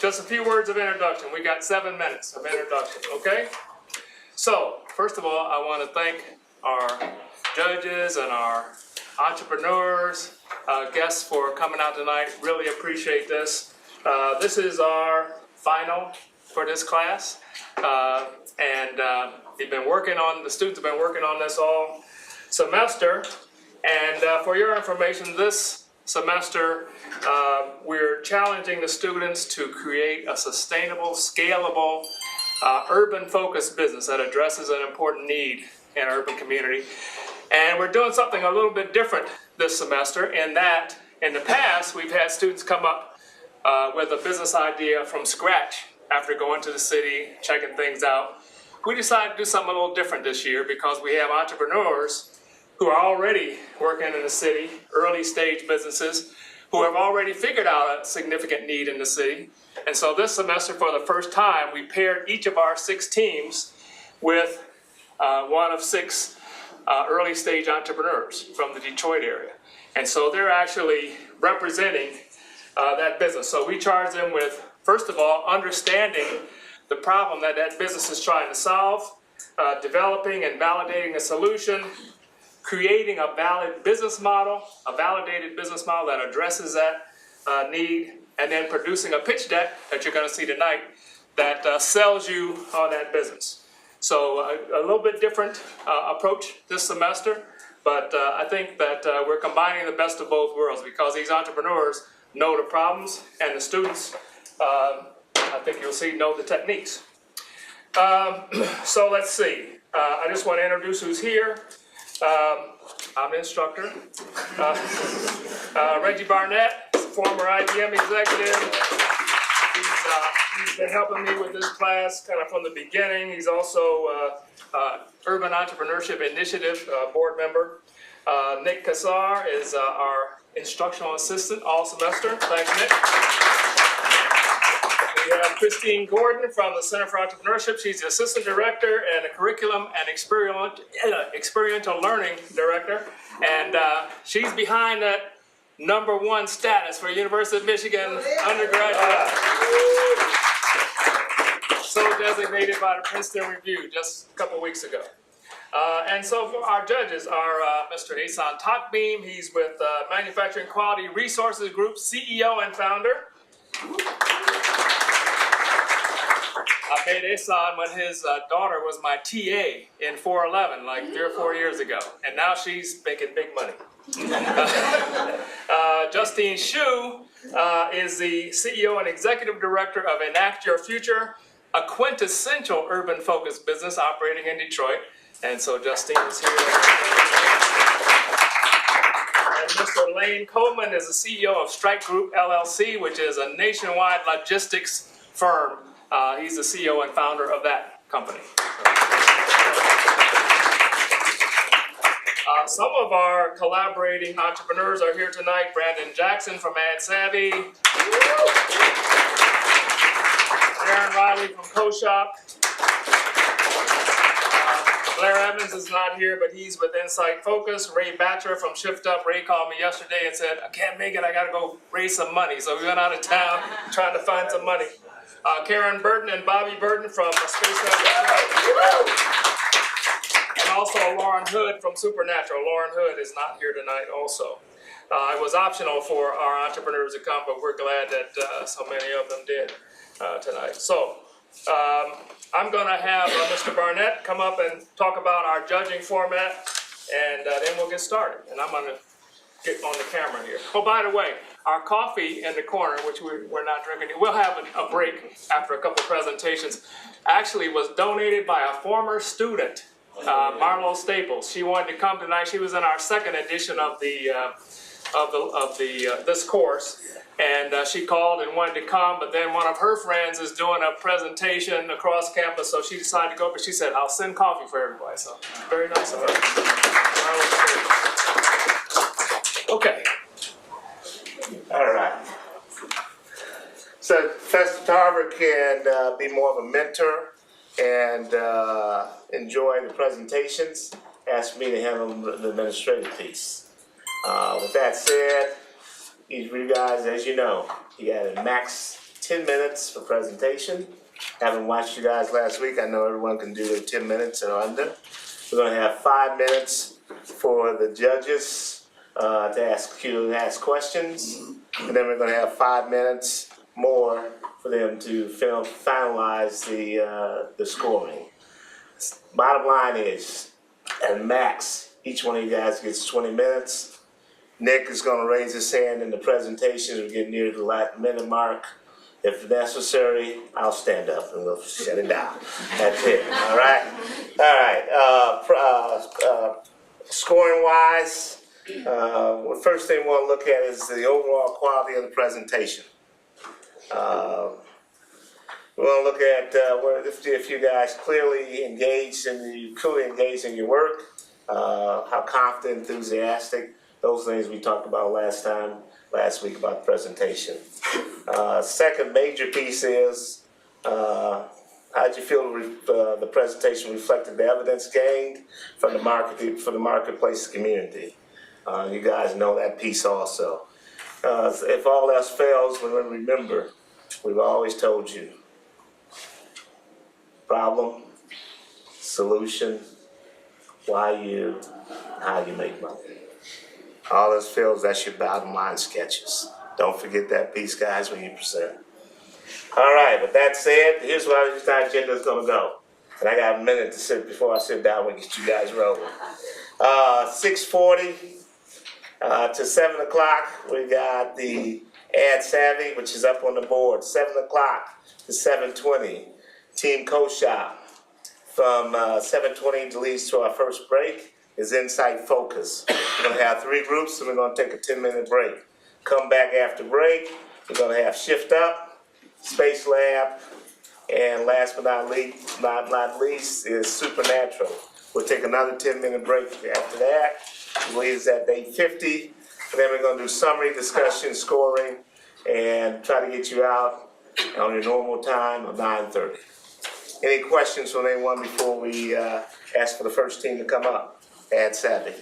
just a few words of introduction. We got 7 minutes of introduction, okay? So, first of all, I want to thank our judges and our entrepreneurs, guests for coming out tonight. Really appreciate this. This is our final for this class, and the students have been working on this all semester. And for your information, this semester we're challenging the students to create a sustainable, scalable, urban-focused business that addresses an important need in our urban community. And we're doing something a little bit different this semester in that in the past we've had students come up with a business idea from scratch after going to the city, checking things out. We decided to do something a little different this year because we have entrepreneurs who are already working in the city, early stage businesses, who have already figured out a significant need in the city. And so this semester, for the first time, we paired each of our 6 teams with one of 6 early stage entrepreneurs from the Detroit area. And so they're actually representing that business. So we charge them with, first of all, understanding the problem that that business is trying to solve, developing and validating a solution, creating a valid business model, a validated business model that addresses that need, and then producing a pitch deck that you're going to see tonight that sells you on that business. So a little bit different approach this semester, but I think that we're combining the best of both worlds because these entrepreneurs know the problems and the students, I think you'll see, know the techniques. So let's see. I just want to introduce who's here. I'm an instructor. Reggie Barnett, former IBM executive. He's been helping me with this class kind of from the beginning. He's also Urban Entrepreneurship Initiative board member. Nick Kassar is our instructional assistant all semester. Thanks, Nick. We have Christine Gordon from the Center for Entrepreneurship. She's the assistant director and a curriculum and experiential learning director. And she's behind that #1 status for University of Michigan undergraduate. So designated by the Princeton Review just a couple weeks ago. And so for our judges are Mr. Ehsan Takbeem. He's with Manufacturing Quality Resources Group, CEO and founder. I met Ehsan when his daughter was my TA in 411, like 3 or 4 years ago. And now she's making big money. Justine Shu is the CEO and executive director of Enact Your Future, a quintessential urban-focused business operating in Detroit. And so Justine is here. And Mr. Lane Coleman is the CEO of Strike Group LLC, which is a nationwide logistics firm. He's the CEO and founder of that company. Some of our collaborating entrepreneurs are here tonight. Brandon Jackson from Ad Savvy. Aaron Riley from Co-Shop. Blair Evans is not here, but he's with Insight Focus. Ray Batcher from Shift Up. Ray called me yesterday and said, I can't make it, I gotta go raise some money. So we went out of town trying to find some money. Karen Burton and Bobby Burton from Space Network. And also Lauren Hood from Supernatural. Lauren Hood is not here tonight also. It was optional for our entrepreneurs to come, but we're glad that so many of them did tonight. So I'm going to have Mr. Barnett come up and talk about our judging format, and then we'll get started. And I'm going to get on the camera here. Oh, by the way, our coffee in the corner, which we're not drinking, we'll have a break after a couple presentations, actually was donated by a former student, Marlo Staples. She wanted to come tonight. She was in our second edition of this course, and she called and wanted to come, but then one of her friends is doing a presentation across campus, so she decided to go, but she said, I'll send coffee for everybody, so very nice of her. Okay. All right. So Professor Tarver can be more of a mentor and enjoy the presentations. Asked me to handle the administrative piece. With that said, each of you guys, as you know, you got a max 10 minutes for presentation. Having watched you guys last week, I know everyone can do their 10 minutes or under. We're going to have 5 minutes for the judges to ask questions, and then we're going to have 5 minutes more for them to finalize the scoring. Bottom line is, at max, each one of you guys gets 20 minutes. Nick is going to raise his hand in the presentation. We're getting near the minute mark. If necessary, I'll stand up and we'll shut it down. That's it. All right. Scoring wise, the first thing we want to look at is the overall quality of the presentation. We want to look at if you guys clearly engaged in your work, how confident, enthusiastic, those things we talked about last week about the presentation. Second major piece is how'd you feel the presentation reflected the evidence gained from the marketplace community? You guys know that piece also. If all else fails, remember, we've always told you, problem, solution, why you, how you make money. All else fails, that's your bottom line sketches. Don't forget that piece, guys, when you present. All right, with that said, here's where our agenda is going to go. And I got a minute to sit before I sit down and get you guys rolling. 6:40 to 7 o'clock, we got the Ad Savvy, which is up on the board. 7 o'clock to 7:20, Team Co-Shop. From 7:20 to leads to our first break is Insight Focus. We're going to have 3 groups, and we're going to take a 10-minute break. Come back after break, we're going to have Shift Up, Space Lab, and last but not least is Supernatural. We'll take another 10-minute break after that. It leaves at day 50, and then we're going to do summary, discussion, scoring, and try to get you out on your normal time of 9:30. Any questions from anyone before we ask for the first team to come up? Ad Savvy.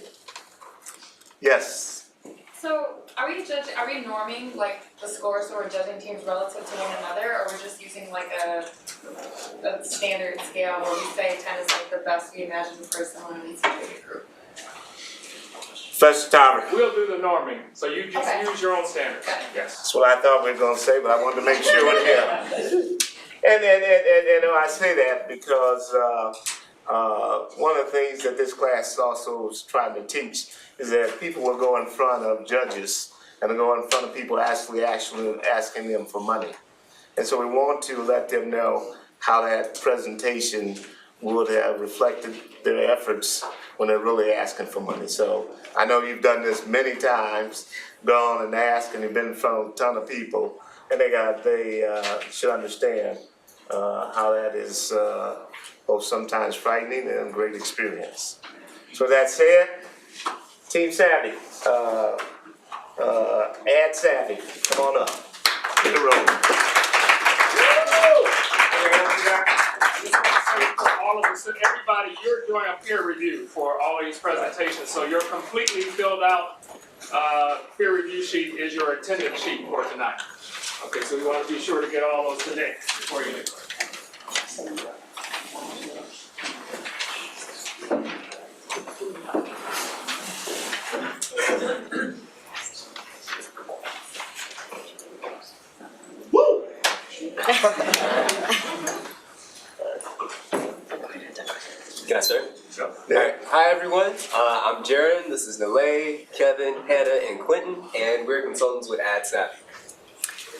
Yes. So are we norming like the scores or judging teams relative to one another, or we're just using like a standard scale where we say 10 is like the best we imagine for someone in each group? Professor Tarver. We'll do the norming, so you just use your own standard. Okay. Yes. That's what I thought we were going to say, but I wanted to make sure with him. And I say that because one of the things that this class also is trying to teach is that people will go in front of judges and go in front of people actually asking them for money. And so we want to let them know how that presentation would have reflected their efforts when they're really asking for money. So I know you've done this many times, gone and asked, and you've been in front of a ton of people, and they should understand how that is both sometimes frightening and a great experience. So with that said, Team Savvy, Ad Savvy, come on up, get a roll. For all of us, everybody, you're doing a peer review for all these presentations, so your completely filled out peer review sheet is your attendance sheet for tonight. Okay, so we want to be sure to get all those today before you leave. Woo! Can I start? Sure. Alright. Hi everyone, I'm Jaron, this is Nalay, Kevin, Hannah, and Quentin, and we're consultants with Ad Savvy.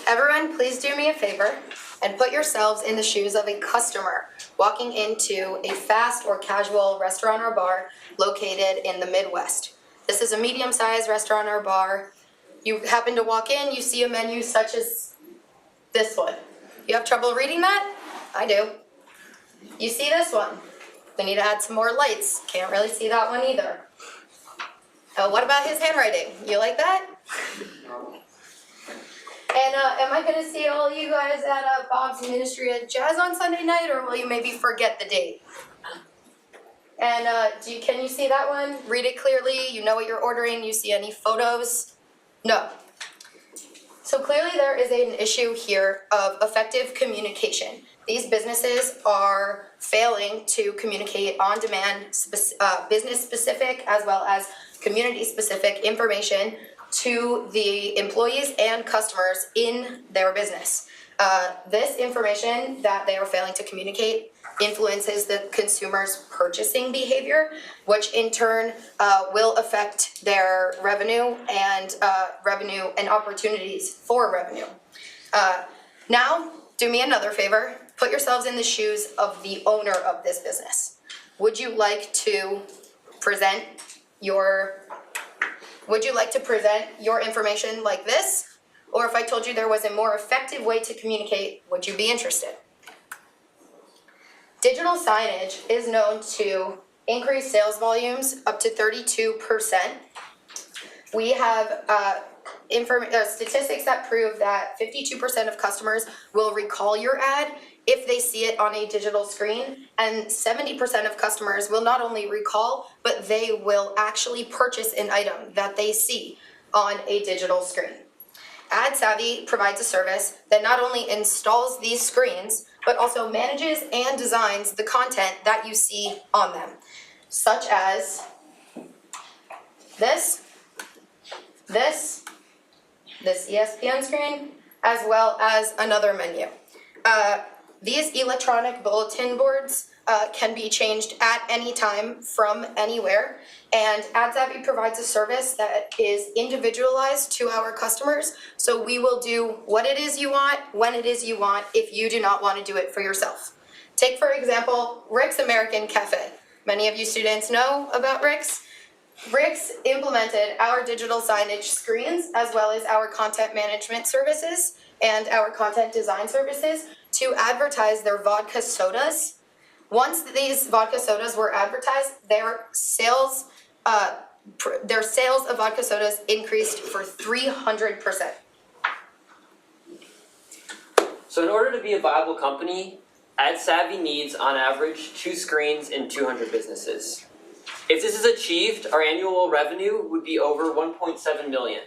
Everyone, please do me a favor and put yourselves in the shoes of a customer walking into a fast or casual restaurant or bar located in the Midwest. This is a medium-sized restaurant or bar. You happen to walk in, you see a menu such as this one. You have trouble reading that? I do. You see this one. We need to add some more lights. Can't really see that one either. What about his handwriting? You like that? And am I gonna see all you guys at Bob's Ministry of Jazz on Sunday night, or will you maybe forget the date? And can you see that one? Read it clearly, you know what you're ordering, you see any photos? No. So clearly there is an issue here of effective communication. These businesses are failing to communicate on-demand, business-specific as well as community-specific information to the employees and customers in their business. This information that they are failing to communicate influences the consumer's purchasing behavior, which in turn will affect their revenue and opportunities for revenue. Now, do me another favor. Put yourselves in the shoes of the owner of this business. Would you like to present your information like this? Or if I told you there was a more effective way to communicate, would you be interested? Digital signage is known to increase sales volumes up to 32%. We have statistics that prove that 52% of customers will recall your ad if they see it on a digital screen, and 70% of customers will not only recall, but they will actually purchase an item that they see on a digital screen. AdSavvy provides a service that not only installs these screens, but also manages and designs the content that you see on them, such as this ESPN screen, as well as another menu. These electronic bulletin boards can be changed at any time from anywhere, and AdSavvy provides a service that is individualized to our customers, so we will do what it is you want, when it is you want, if you do not want to do it for yourself. Take, for example, Rick's American Cafe. Many of you students know about Rick's. Rick's implemented our digital signage screens as well as our content management services and our content design services to advertise their vodka sodas. Once these vodka sodas were advertised, their sales of vodka sodas increased for 300%. So in order to be a viable company, AdSavvy needs on average 2 screens in 200 businesses. If this is achieved, our annual revenue would be over 1.7 million.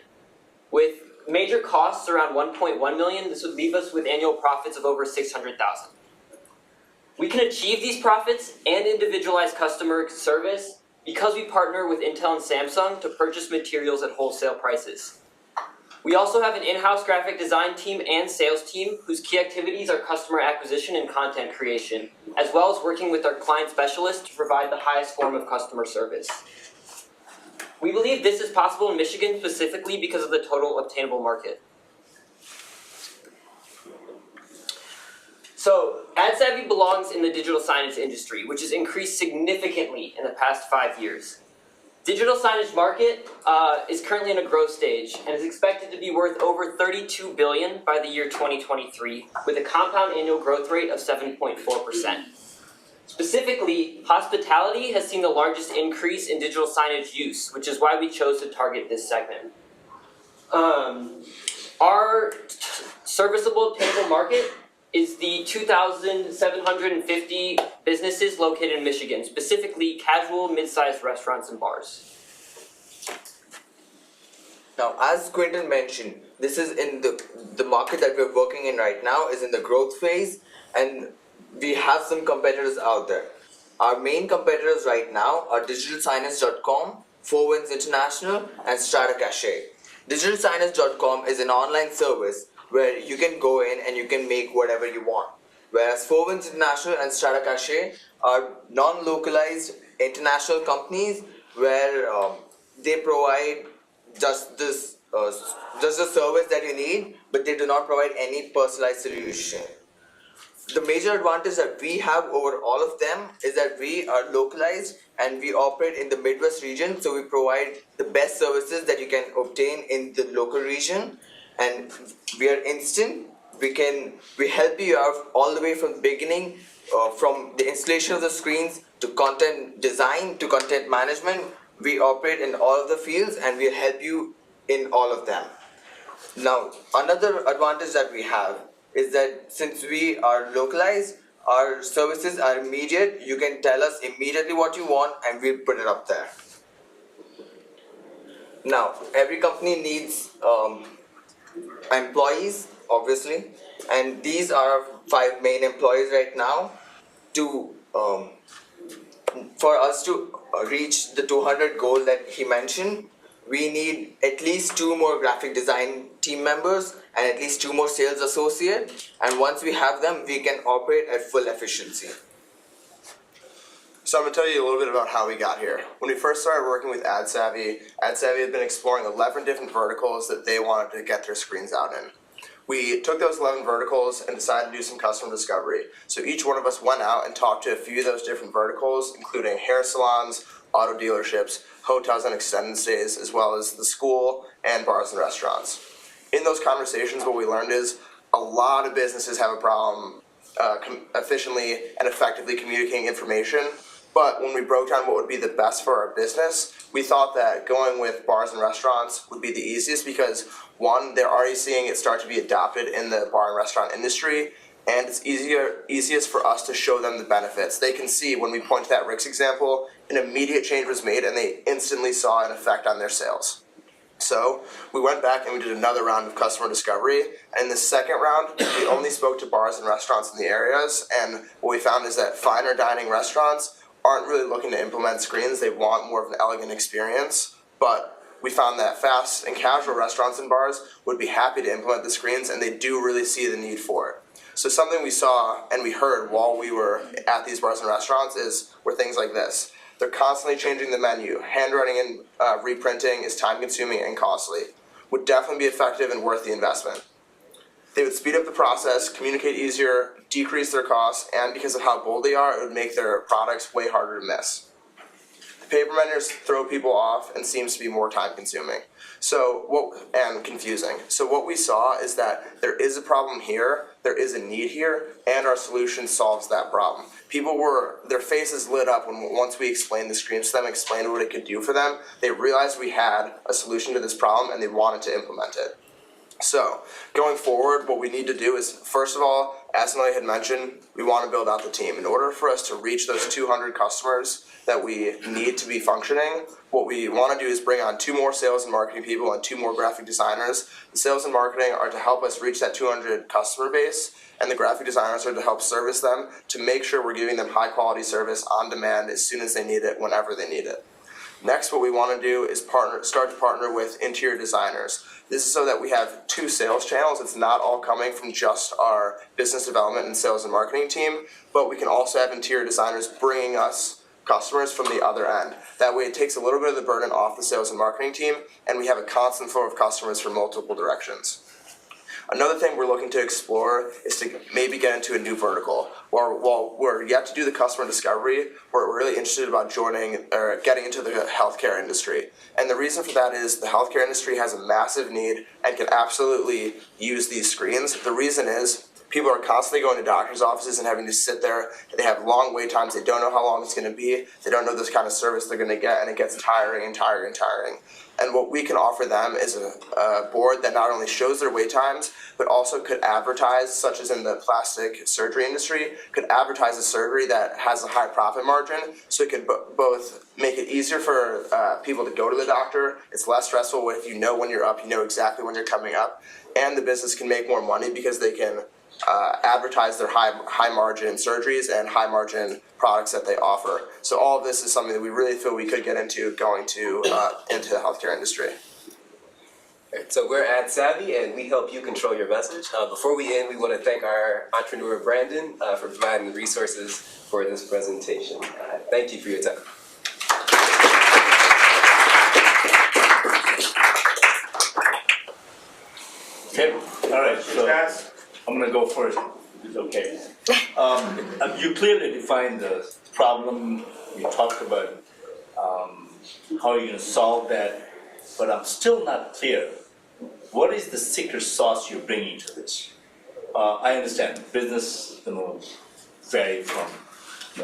With major costs around 1.1 million, this would leave us with annual profits of over 600,000. We can achieve these profits and individualize customer service because we partner with Intel and Samsung to purchase materials at wholesale prices. We also have an in-house graphic design team and sales team whose key activities are customer acquisition and content creation, as well as working with our client specialists to provide the highest form of customer service. We believe this is possible in Michigan specifically because of the total obtainable market. So, AdSavvy belongs in the digital signage industry, which has increased significantly in the past 5 years. Digital signage market is currently in a growth stage and is expected to be worth over $32 billion by the year 2023, with a compound annual growth rate of 7.4%. Specifically, hospitality has seen the largest increase in digital signage use, which is why we chose to target this segment. Our serviceable obtainable market is the 2,750 businesses located in Michigan, specifically casual, mid-sized restaurants and bars. Now, as Quentin mentioned, this is in the market that we're working in right now is in the growth phase, and we have some competitors out there. Our main competitors right now are digitalsignage.com, 4 Winds International, and Strata Cache. Digitalsignage.com is an online service where you can go in and you can make whatever you want. Whereas 4 Winds International and Strata Cache are non-localized international companies where they provide just the service that you need, but they do not provide any personalized solution. The major advantage that we have over all of them is that we are localized and we operate in the Midwest region, so we provide the best services that you can obtain in the local region, and we are instant. We help you out all the way from the beginning, from the installation of the screens to content design to content management. We operate in all of the fields and we help you in all of them. Now, another advantage that we have is that since we are localized, our services are immediate. You can tell us immediately what you want and we'll put it up there. Now, every company needs employees, obviously, and these are our 5 main employees right now. To for us to reach the 200 goal that he mentioned, we need at least 2 more graphic design team members and at least 2 more sales associates. And once we have them, we can operate at full efficiency. So I'm going to tell you a little bit about how we got here. When we first started working with AdSavvy had been exploring 11 different verticals that they wanted to get their screens out in. We took those 11 verticals and decided to do some customer discovery. So each one of us went out and talked to a few of those different verticals, including hair salons, auto dealerships, hotels and extended stays, as well as the school and bars and restaurants. In those conversations, what we learned is a lot of businesses have a problem efficiently and effectively communicating information. But when we broke down what would be the best for our business, we thought that going with bars and restaurants would be the easiest because, one, they're already seeing it start to be adopted in the bar and restaurant industry, and it's easiest for us to show them the benefits. They can see when we point to that Rick's example, an immediate change was made and they instantly saw an effect on their sales. So we went back and we did another round of customer discovery, and in the second round, we only spoke to bars and restaurants in the areas, and what we found is that finer dining restaurants aren't really looking to implement screens. They want more of an elegant experience, but we found that fast and casual restaurants and bars would be happy to implement the screens, and they do really see the need for it. So something we saw and we heard while we were at these bars and restaurants were things like this. They're constantly changing the menu. Handwriting and reprinting is time consuming and costly. Would definitely be effective and worth the investment. They would speed up the process, communicate easier, decrease their costs, and because of how bold they are, it would make their products way harder to miss. The paper vendors throw people off and seems to be more time consuming and confusing. So what we saw is that there is a problem here, there is a need here, and our solution solves that problem. Their faces lit up once we explained the screens to them, explained what it could do for them. They realized we had a solution to this problem and they wanted to implement it. So, going forward, what we need to do is, first of all, as Nelly had mentioned, we want to build out the team. In order for us to reach those 200 customers that we need to be functioning, what we want to do is bring on 2 more sales and marketing people and 2 more graphic designers. The sales and marketing are to help us reach that 200 customer base, and the graphic designers are to help service them to make sure we're giving them high quality service on demand as soon as they need it, whenever they need it. Next, what we want to do is start to partner with interior designers. This is so that we have 2 sales channels. It's not all coming from just our business development and sales and marketing team, but we can also have interior designers bringing us customers from the other end. That way it takes a little bit of the burden off the sales and marketing team, and we have a constant flow of customers from multiple directions. Another thing we're looking to explore is to maybe get into a new vertical. While we're yet to do the customer discovery, we're really interested about getting into the healthcare industry. And the reason for that is the healthcare industry has a massive need and can absolutely use these screens. The reason is people are constantly going to doctor's offices and having to sit there. They have long wait times. They don't know how long it's going to be. They don't know this kind of service they're going to get, and it gets tiring and tiring and tiring. And what we can offer them is a board that not only shows their wait times, but also could advertise, such as in the plastic surgery industry, could advertise a surgery that has a high profit margin, so it could both make it easier for people to go to the doctor. It's less stressful if you know when you're up, you know exactly when you're coming up, and the business can make more money because they can advertise their high margin surgeries and high margin products that they offer. So all of this is something that we really feel we could get into going into the healthcare industry. So we're AdSavvy and we help you control your message. Before we end, we want to thank our entrepreneur Brandon for providing the resources for this presentation. Thank you for your time. Okay, all right, so I'm gonna go first, it's okay. You clearly defined the problem, you talked about how you're gonna solve that, but I'm still not clear. What is the secret sauce you're bringing to this? I understand business, vary from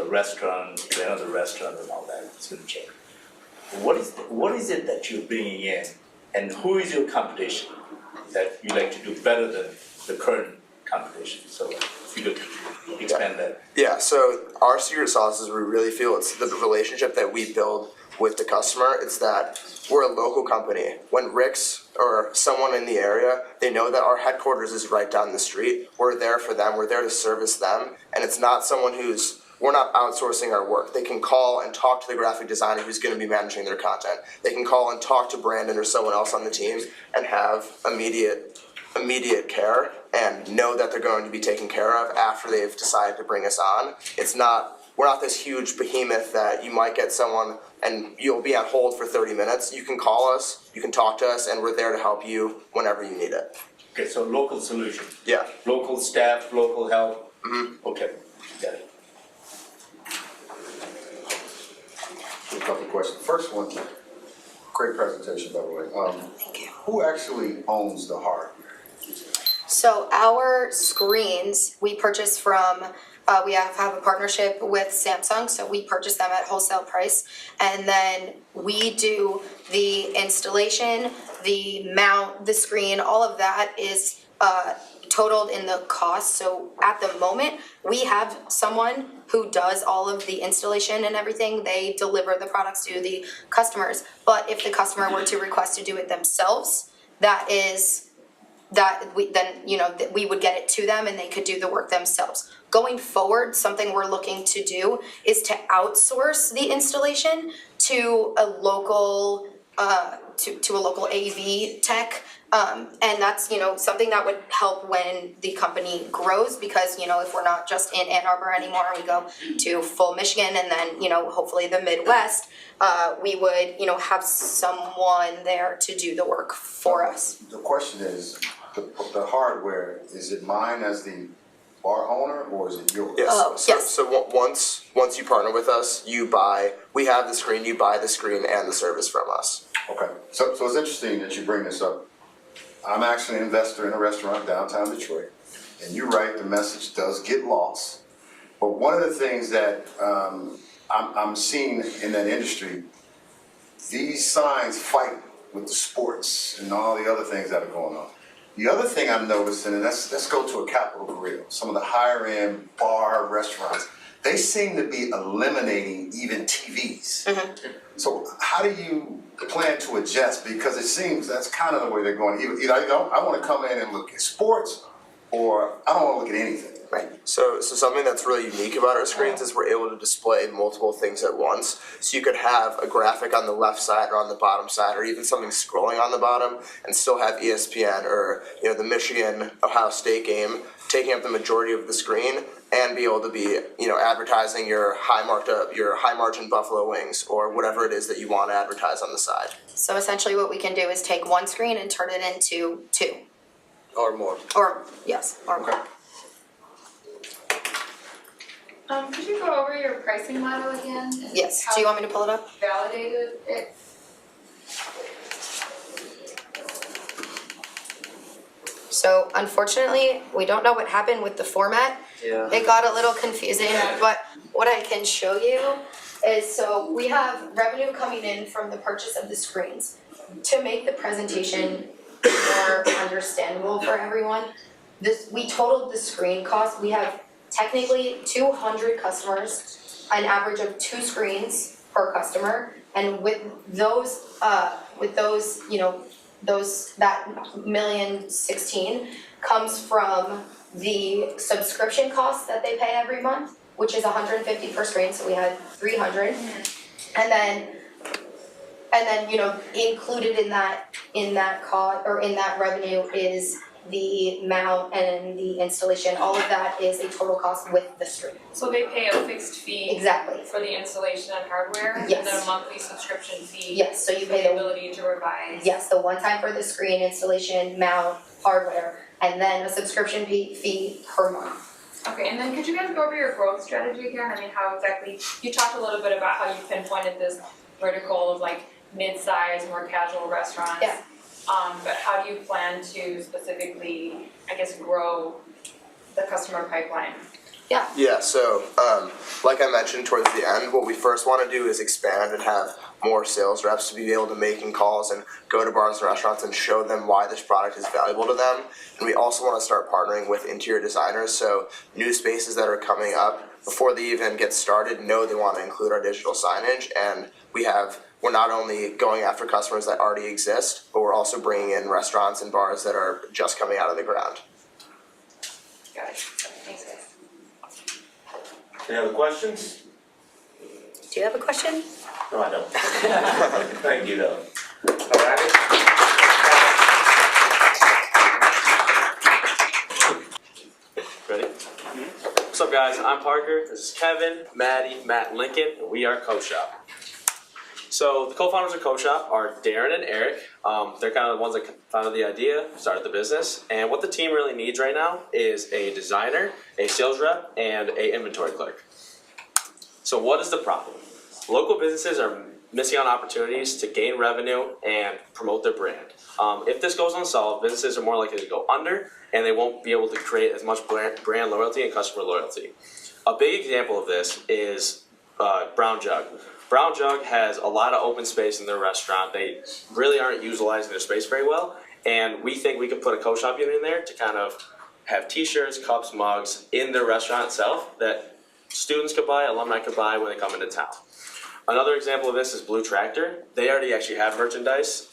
restaurant to another restaurant and all that, it's gonna change. What is it that you're bringing in, and who is your competition that you like to do better than the current competition? So if you could expand that. Yeah, so our secret sauce is we really feel it's the relationship that we build with the customer. It's that we're a local company. When Rick's or someone in the area, they know that our headquarters is right down the street. We're there for them. We're there to service them. And it's not someone we're not outsourcing our work. They can call and talk to the graphic designer who's going to be managing their content. They can call and talk to Brandon or someone else on the team and have immediate care and know that they're going to be taken care of after they've decided to bring us on. We're not this huge behemoth that you might get someone and you'll be on hold for 30 minutes. You can call us, you can talk to us, and we're there to help you whenever you need it. Okay, so local solution. Yeah. Local staff, local help. Mm-hmm. Okay, got it. A couple of questions. First one, great presentation, by the way. Thank you. Who actually owns the hardware? So our screens, we purchase from, we have a partnership with Samsung, so we purchase them at wholesale price. And then we do the installation, the mount, the screen, all of that is totaled in the cost. So at the moment, we have someone who does all of the installation and everything. They deliver the products to the customers. But if the customer were to request to do it themselves, we would get it to them and they could do the work themselves. Going forward, something we're looking to do is to outsource the installation to a local AV tech. And that's, something that would help when the company grows, because, if we're not just in Ann Arbor anymore, we go to full Michigan and then, hopefully the Midwest, we would, have someone there to do the work for us. The question is, the hardware, is it mine as the bar owner or is it yours? Yes. Yes. So once you partner with us, we have the screen, you buy the screen and the service from us. Okay, so it's interesting that you bring this up. I'm actually an investor in a restaurant downtown Detroit, and you're right, the message does get lost. But one of the things that I'm seeing in that industry, these signs fight with the sports and all the other things that are going on. The other thing I'm noticing, and let's go to a Capitol Grill, some of the higher end bar restaurants, they seem to be eliminating even TVs. Mm-hmm. So how do you plan to adjust? Because it seems that's kind of the way they're going. Either I want to come in and look at sports, or I don't want to look at anything. Right. So something that's really unique about our screens is we're able to display multiple things at once. So you could have a graphic on the left side or on the bottom side, or even something scrolling on the bottom, and still have ESPN or the Michigan Ohio State game taking up the majority of the screen, and be able to be advertising your high margin buffalo wings or whatever it is that you want to advertise on the side. So essentially what we can do is take one screen and turn it into two. Or more. Or more. Could you go over your pricing model again? And Yes, how do you want me to pull it up? Validated it? So unfortunately, we don't know what happened with the format. Yeah. It got a little confusing, but what I can show you is, so we have revenue coming in from the purchase of the screens. To make the presentation more understandable for everyone, we totaled the screen cost. We have technically 200 customers, an average of 2 screens per customer, and with those, that $1,016,000 comes from the subscription costs that they pay every month, which is $150 per screen, so we had 300. And then included in that cost, or in that revenue, is the mount and the installation. All of that is a total cost with the screen. So they pay a fixed fee. Exactly. For the installation and hardware? Yes. And then a monthly subscription fee? Yes, so you For pay the the, ability to revise? yes, the one time for the screen installation, mount, hardware, and then a subscription fee per month. Okay, and then could you guys go over your growth strategy again? I mean, how exactly, you talked a little bit about how you pinpointed this vertical of like mid-size, more casual restaurants. Yeah. But how do you plan to specifically, grow the customer pipeline? Yeah, so like I mentioned towards the end, what we first want to do is expand and have more sales reps to be able to make calls and go to bars and restaurants and show them why this product is valuable to them. And we also want to start partnering with interior designers, so new spaces that are coming up, before they even get started, know they want to include our digital signage, and we have we're not only going after customers that already exist, but we're also bringing in restaurants and bars that are just coming out of the ground. Got it. Thanks, guys. Any other questions? Do you have a question? No, I don't. Thank you, though. All right. Ready? What's up, guys? I'm Parker. This is Kevin, Maddie, Matt, and Lincoln, and we are CoShop. So the co-founders of CoShop are Darren and Eric. They're kind of the ones that founded the idea, started the business, and what the team really needs right now is a designer, a sales rep, and an inventory clerk. So what is the problem? Local businesses are missing on opportunities to gain revenue and promote their brand. If this goes unsolved, businesses are more likely to go under, and they won't be able to create as much brand loyalty and customer loyalty. A big example of this is Brown Jug. Brown Jug has a lot of open space in their restaurant. They really aren't utilizing their space very well, and we think we could put a co-shop unit in there to kind of have t-shirts, cups, mugs in their restaurant itself that students could buy, alumni could buy when they come into town. Another example of this is Blue Tractor. They already actually have merchandise,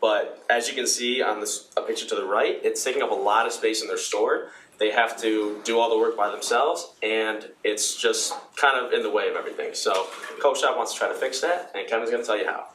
but as you can see on this picture to the right, it's taking up a lot of space in their store. They have to do all the work by themselves, and it's just kind of in the way of everything. So CoShop wants to try to fix that, and Kevin's going to tell you how.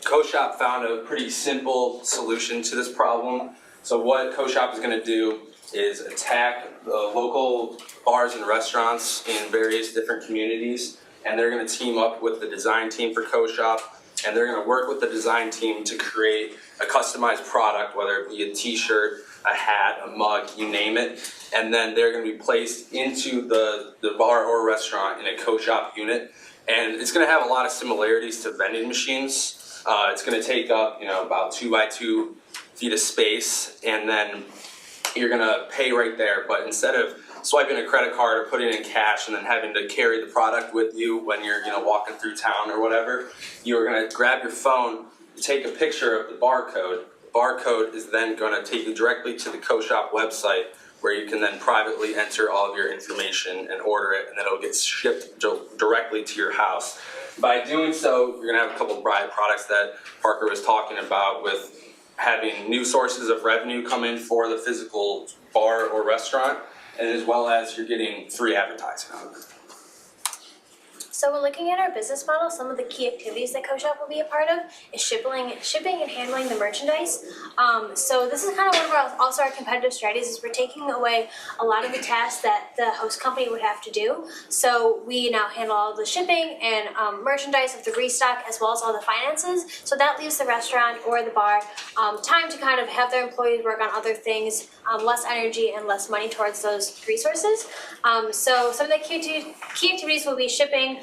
CoShop found a pretty simple solution to this problem. So what CoShop is going to do is attack the local bars and restaurants in various different communities, and they're going to team up with the design team for CoShop, and they're going to work with the design team to create a customized product, whether it be a t-shirt, a hat, a mug, you name it, and then they're going to be placed into the bar or restaurant in a CoShop unit, and it's going to have a lot of similarities to vending machines. It's going to take up, about 2 by 2 feet of space, and then you're going to pay right there, but instead of swiping a credit card or putting in cash and then having to carry the product with you when you're walking through town or whatever, you're going to grab your phone, take a picture of the barcode. The barcode is then going to take you directly to the CoShop website, where you can then privately enter all of your information and order it, and then it'll get shipped directly to your house. By doing so, you're going to have a couple of products that Parker was talking about, with having new sources of revenue come in for the physical bar or restaurant, and as well as you're getting free advertising out of it. So when looking at our business model, some of the key activities that CoShop will be a part of is shipping and handling the merchandise. So this is kind of one of our competitive strategies, is we're taking away a lot of the tasks that the host company would have to do. So we now handle all the shipping and merchandise of the restock, as well as all the finances. So that leaves the restaurant or the bar time to kind of have their employees work on other things, less energy and less money towards those resources. So some of the key activities will be shipping,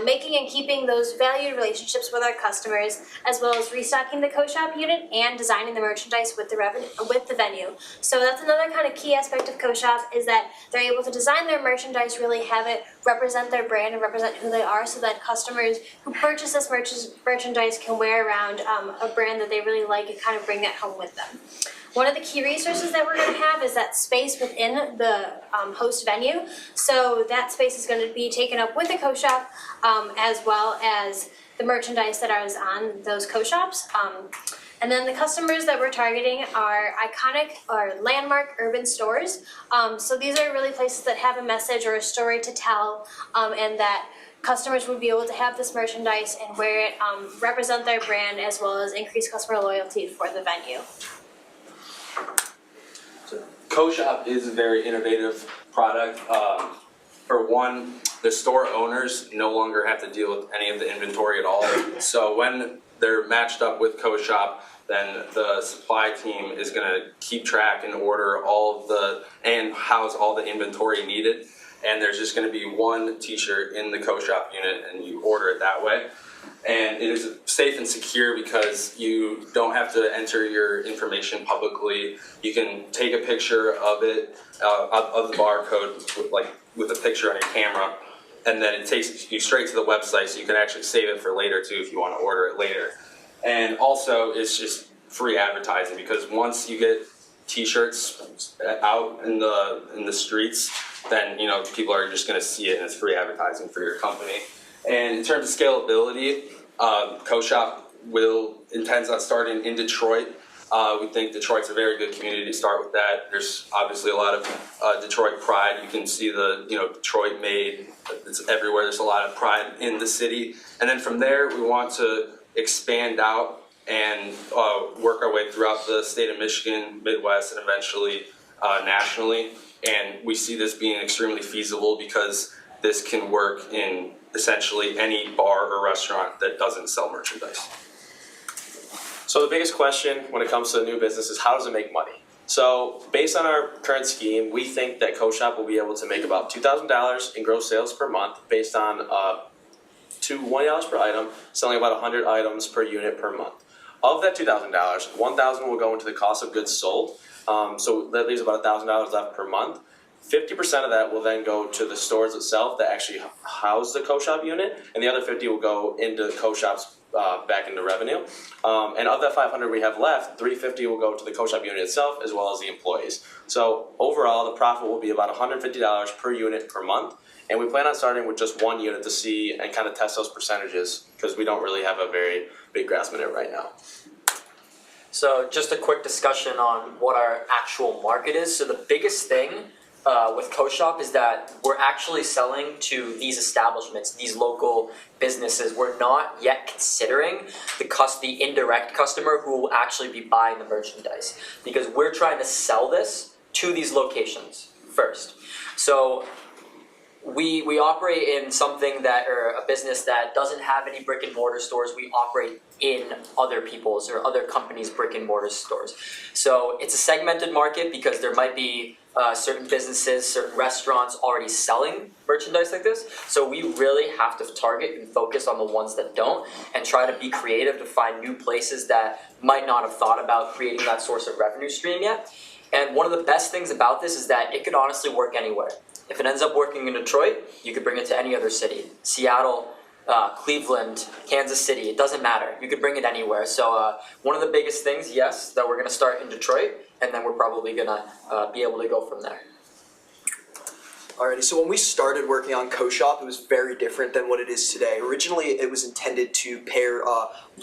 making and keeping those valued relationships with our customers, as well as restocking the CoShop unit and designing the merchandise with the venue. So that's another kind of key aspect of CoShop, is that they're able to design their merchandise, really have it represent their brand and represent who they are, so that customers who purchase this merchandise can wear around a brand that they really like and kind of bring that home with them. One of the key resources that we're going to have is that space within the host venue. So that space is going to be taken up with the CoShop, as well as the merchandise that is on those CoShops. And then the customers that we're targeting are iconic or landmark urban stores. So these are really places that have a message or a story to tell, and that customers would be able to have this merchandise and wear it, represent their brand, as well as increase customer loyalty for the venue. CoShop is a very innovative product. For one, the store owners no longer have to deal with any of the inventory at all. So when they're matched up with CoShop, then the supply team is going to keep track and order and house all the inventory needed. And there's just going to be one t-shirt in the CoShop unit, and you order it that way. And it is safe and secure because you don't have to enter your information publicly. You can take a picture of it, of the barcode, with a picture on your camera, and then it takes you straight to the website, so you can actually save it for later too if you want to order it later. And also, it's just free advertising, because once you get t-shirts out in the streets, then people are just going to see it, and it's free advertising for your company. And in terms of scalability, Co-shop intends on starting in Detroit. We think Detroit's a very good community to start with that. There's obviously a lot of Detroit pride. You can see Detroit made. It's everywhere. There's a lot of pride in the city. And then from there, we want to expand out and work our way throughout the state of Michigan, Midwest, and eventually nationally. And we see this being extremely feasible because this can work in essentially any bar or restaurant that doesn't sell merchandise. So the biggest question when it comes to a new business is how does it make money? So based on our current scheme, we think that Co-shop will be able to make about $2,000 in gross sales per month based on $20 per item, selling about 100 items per unit per month. Of that $2,000, $1,000 will go into the cost of goods sold. So that leaves about $1,000 left per month. 50% of that will then go to the stores itself that actually house the Co-shop unit, and the other 50 will go into Co-shop's back into revenue. And of that 500 we have left, 350 will go to the Co-shop unit itself as well as the employees. So overall, the profit will be about $150 per unit per month. And we plan on starting with just one unit to see and kind of test those percentages because we don't really have a very big grasp in it right now. So just a quick discussion on what our actual market is. So the biggest thing with Co-shop is that we're actually selling to these establishments, these local businesses. We're not yet considering the indirect customer who will actually be buying the merchandise because we're trying to sell this to these locations first. So we operate in something or a business that doesn't have any brick and mortar stores. We operate in other people's or other companies' brick and mortar stores. So it's a segmented market because there might be certain businesses, certain restaurants already selling merchandise like this. So we really have to target and focus on the ones that don't and try to be creative to find new places that might not have thought about creating that source of revenue stream yet. And one of the best things about this is that it could honestly work anywhere. If it ends up working in Detroit, you could bring it to any other city. Seattle, Cleveland, Kansas City, it doesn't matter. You could bring it anywhere. So one of the biggest things, yes, that we're gonna start in Detroit, and then we're probably gonna be able to go from there. Alrighty, so when we started working on Co-shop, it was very different than what it is today. Originally, it was intended to pair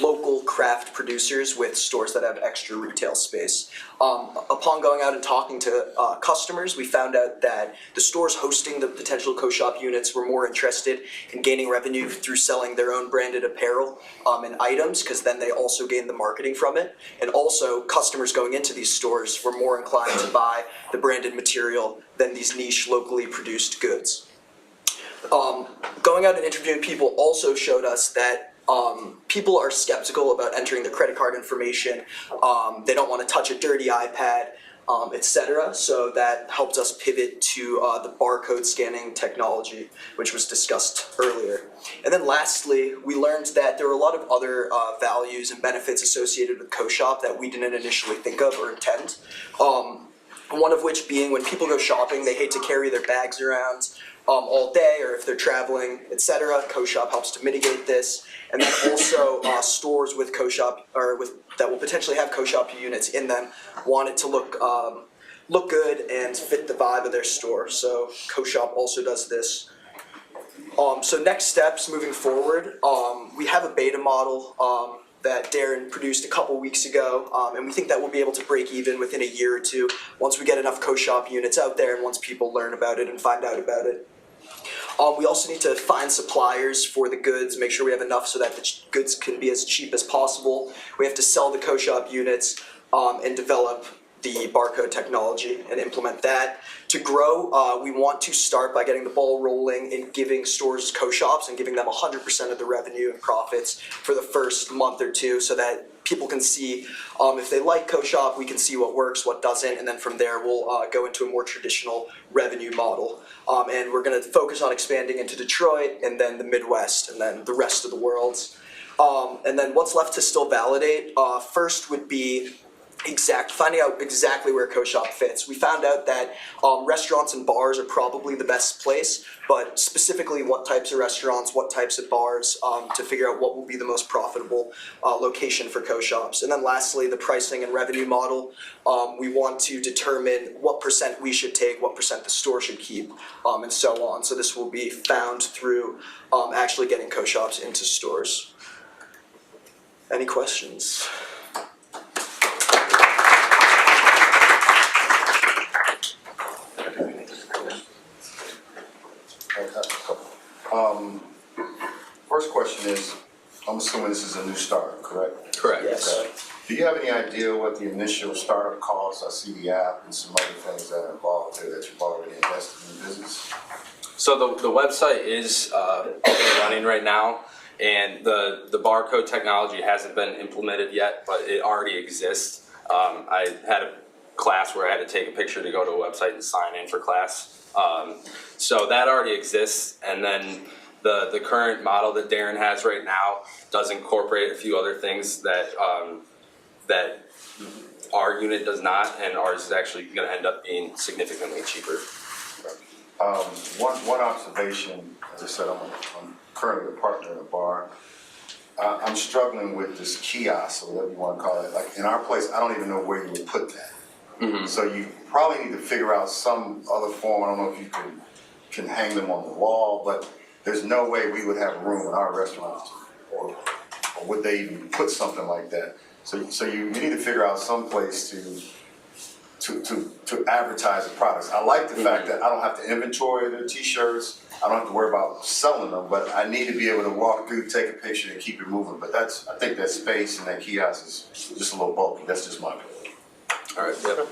local craft producers with stores that have extra retail space. Upon going out and talking to customers, we found out that the stores hosting the potential Co-shop units were more interested in gaining revenue through selling their own branded apparel and items, because then they also gained the marketing from it. And also, customers going into these stores were more inclined to buy the branded material than these niche locally produced goods. Going out and interviewing people also showed us that people are skeptical about entering their credit card information. They don't want to touch a dirty iPad, etc. So that helped us pivot to the barcode scanning technology, which was discussed earlier. And then lastly, we learned that there were a lot of other values and benefits associated with Co-shop that we didn't initially think of or intend. One of which being when people go shopping, they hate to carry their bags around all day, or if they're traveling, etc. Co-shop helps to mitigate this. And then also stores with Co-shop that will potentially have Co-shop units in them want it to look good and fit the vibe of their store. So Co-shop also does this. So next steps moving forward, we have a beta model that Darren produced a couple weeks ago, and we think that we'll be able to break even within a year or two once we get enough Co-shop units out there and once people learn about it and find out about it. We also need to find suppliers for the goods, make sure we have enough so that the goods can be as cheap as possible. We have to sell the Co-shop units and develop the barcode technology and implement that. To grow, we want to start by getting the ball rolling in giving stores Co-shops and giving them 100% of the revenue and profits for the first month or two so that people can see if they like Co-shop, we can see what works, what doesn't, and then from there we'll go into a more traditional revenue model. And we're going to focus on expanding into Detroit and then the Midwest and then the rest of the world. And then what's left to still validate, first would be finding out exactly where Co-shop fits. We found out that restaurants and bars are probably the best place, but specifically what types of restaurants, what types of bars, to figure out what will be the most profitable location for Co-shops. And then lastly, the pricing and revenue model. We want to determine what percent we should take, what percent the store should keep, and so on. So this will be found through actually getting Co-shops into stores. Any questions? First question is, I'm assuming this is a new startup, correct? Correct. Yes. Do you have any idea what the initial startup costs? I see the app and some other things that are involved there that you've already invested in the business. So the website is up and running right now, and the barcode technology hasn't been implemented yet, but it already exists. I had a class where I had to take a picture to go to a website and sign in for class. So that already exists, and then the current model that Darren has right now does incorporate a few other things that that our unit does not, and ours is actually going to end up being significantly cheaper. One observation, as I said, I'm currently a partner in a bar. I'm struggling with this kiosk, or whatever you want to call it. Like in our place, I don't even know where you would put that. Mm-hmm. So you probably need to figure out some other form. I don't know if you can hang them on the wall, but there's no way we would have room in our restaurant, or would they even put something like that? So you need to figure out some place to advertise the products. I like the fact that I don't have to inventory the t-shirts. I don't have to worry about selling them, but I need to be able to walk through, take a picture, and keep it moving. But I think that space and that kiosk is just a little bulky. That's just my opinion. All right. Yep.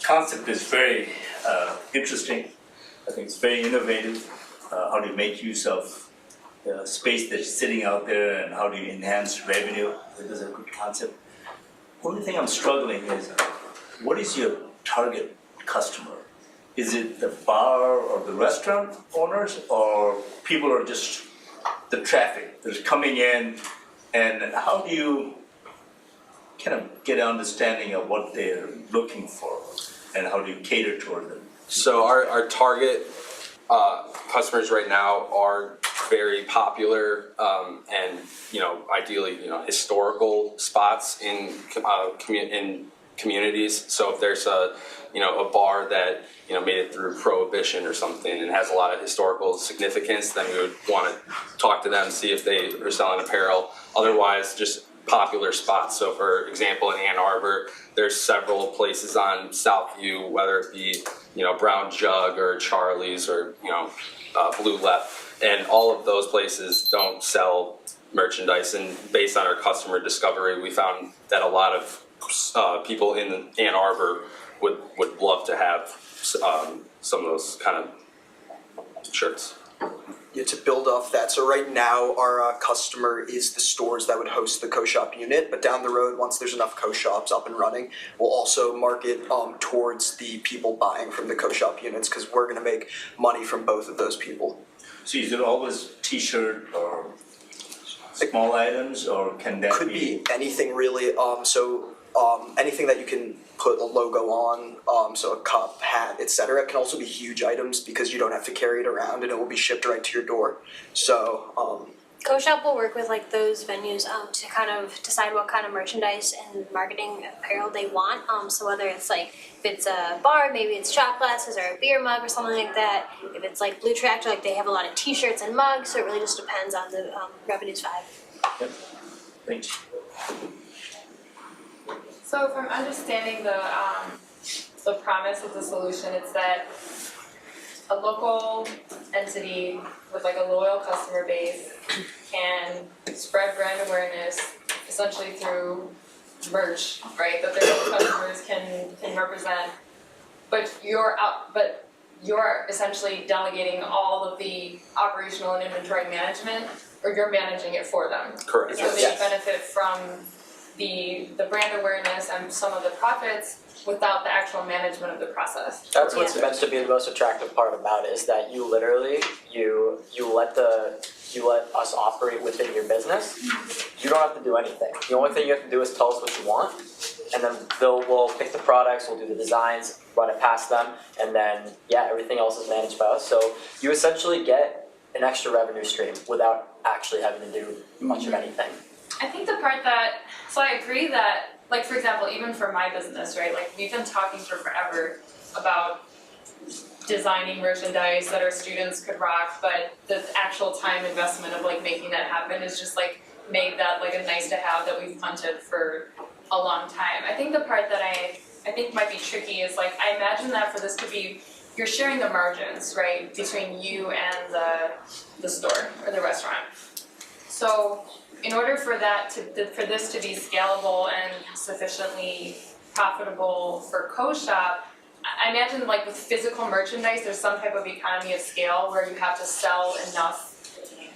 Concept is very interesting. I think it's very innovative. How do you make use of the space that's sitting out there, and how do you enhance revenue? It is a good concept. Only thing I'm struggling is, what is your target customer? Is it the bar or the restaurant owners, or people are just the traffic that's coming in, and how do you kind of get an understanding of what they're looking for, and how do you cater toward them? So our target customers right now are very popular and ideally historical spots in communities. So if there's a bar that made it through Prohibition or something and has a lot of historical significance, then we would want to talk to them, see if they are selling apparel. Otherwise, just popular spots. So for example, in Ann Arbor, there's several places on Southview, whether it be Brown Jug or Charlie's or Blue Left, and all of those places don't sell merchandise. And based on our customer discovery, we found that a lot of people in Ann Arbor would love to have some of those kind of shirts. Yeah, to build off that, so right now our customer is the stores that would host the co-shop unit, but down the road, once there's enough co-shops up and running, we'll also market towards the people buying from the co-shop units, because we're going to make money from both of those people. So is it always t-shirt or small items, or can that Could be anything really, anything that you can put a logo on, so a cup, hat, etc. It can also be huge items because you don't have to carry it around and it will be shipped right to your door. So Co-shop will work with like those venues to kind of decide what kind of merchandise and marketing apparel they want. So whether it's like, if it's a bar, maybe it's shot glasses or a beer mug or something like that. If it's like Blue Tractor, like they have a lot of t-shirts and mugs, so it really just depends on the revenue side. Yep. Thank you. So from understanding the promise of the solution, it's that a local entity with like a loyal customer base can spread brand awareness essentially through merch, right? That their own customers can represent, but you're essentially delegating all of the operational and inventory management, or you're managing it for them. Correct. So they benefit from the brand awareness and some of the profits without the actual management of the process. That's what's meant to be the most attractive part about it, is that you literally you let us operate within your business. You don't have to do anything. The only thing you have to do is tell us what you want, and then we'll pick the products, we'll do the designs, run it past them, and then everything else is managed by us. So you essentially get an extra revenue stream without actually having to do much of anything. I think the part so I agree that, like for example, even for my business, right, like we've been talking for forever about designing merchandise that our students could rock, but the actual time investment of like making that happen is just like made that like a nice to have that we've punted for a long time. I think the part that I think might be tricky is like, I imagine that for this to be, you're sharing the margins, right, between you and the store or the restaurant. So in order for that for this to be scalable and sufficiently profitable for co-shop, I imagine like with physical merchandise, there's some type of economy of scale where you have to sell enough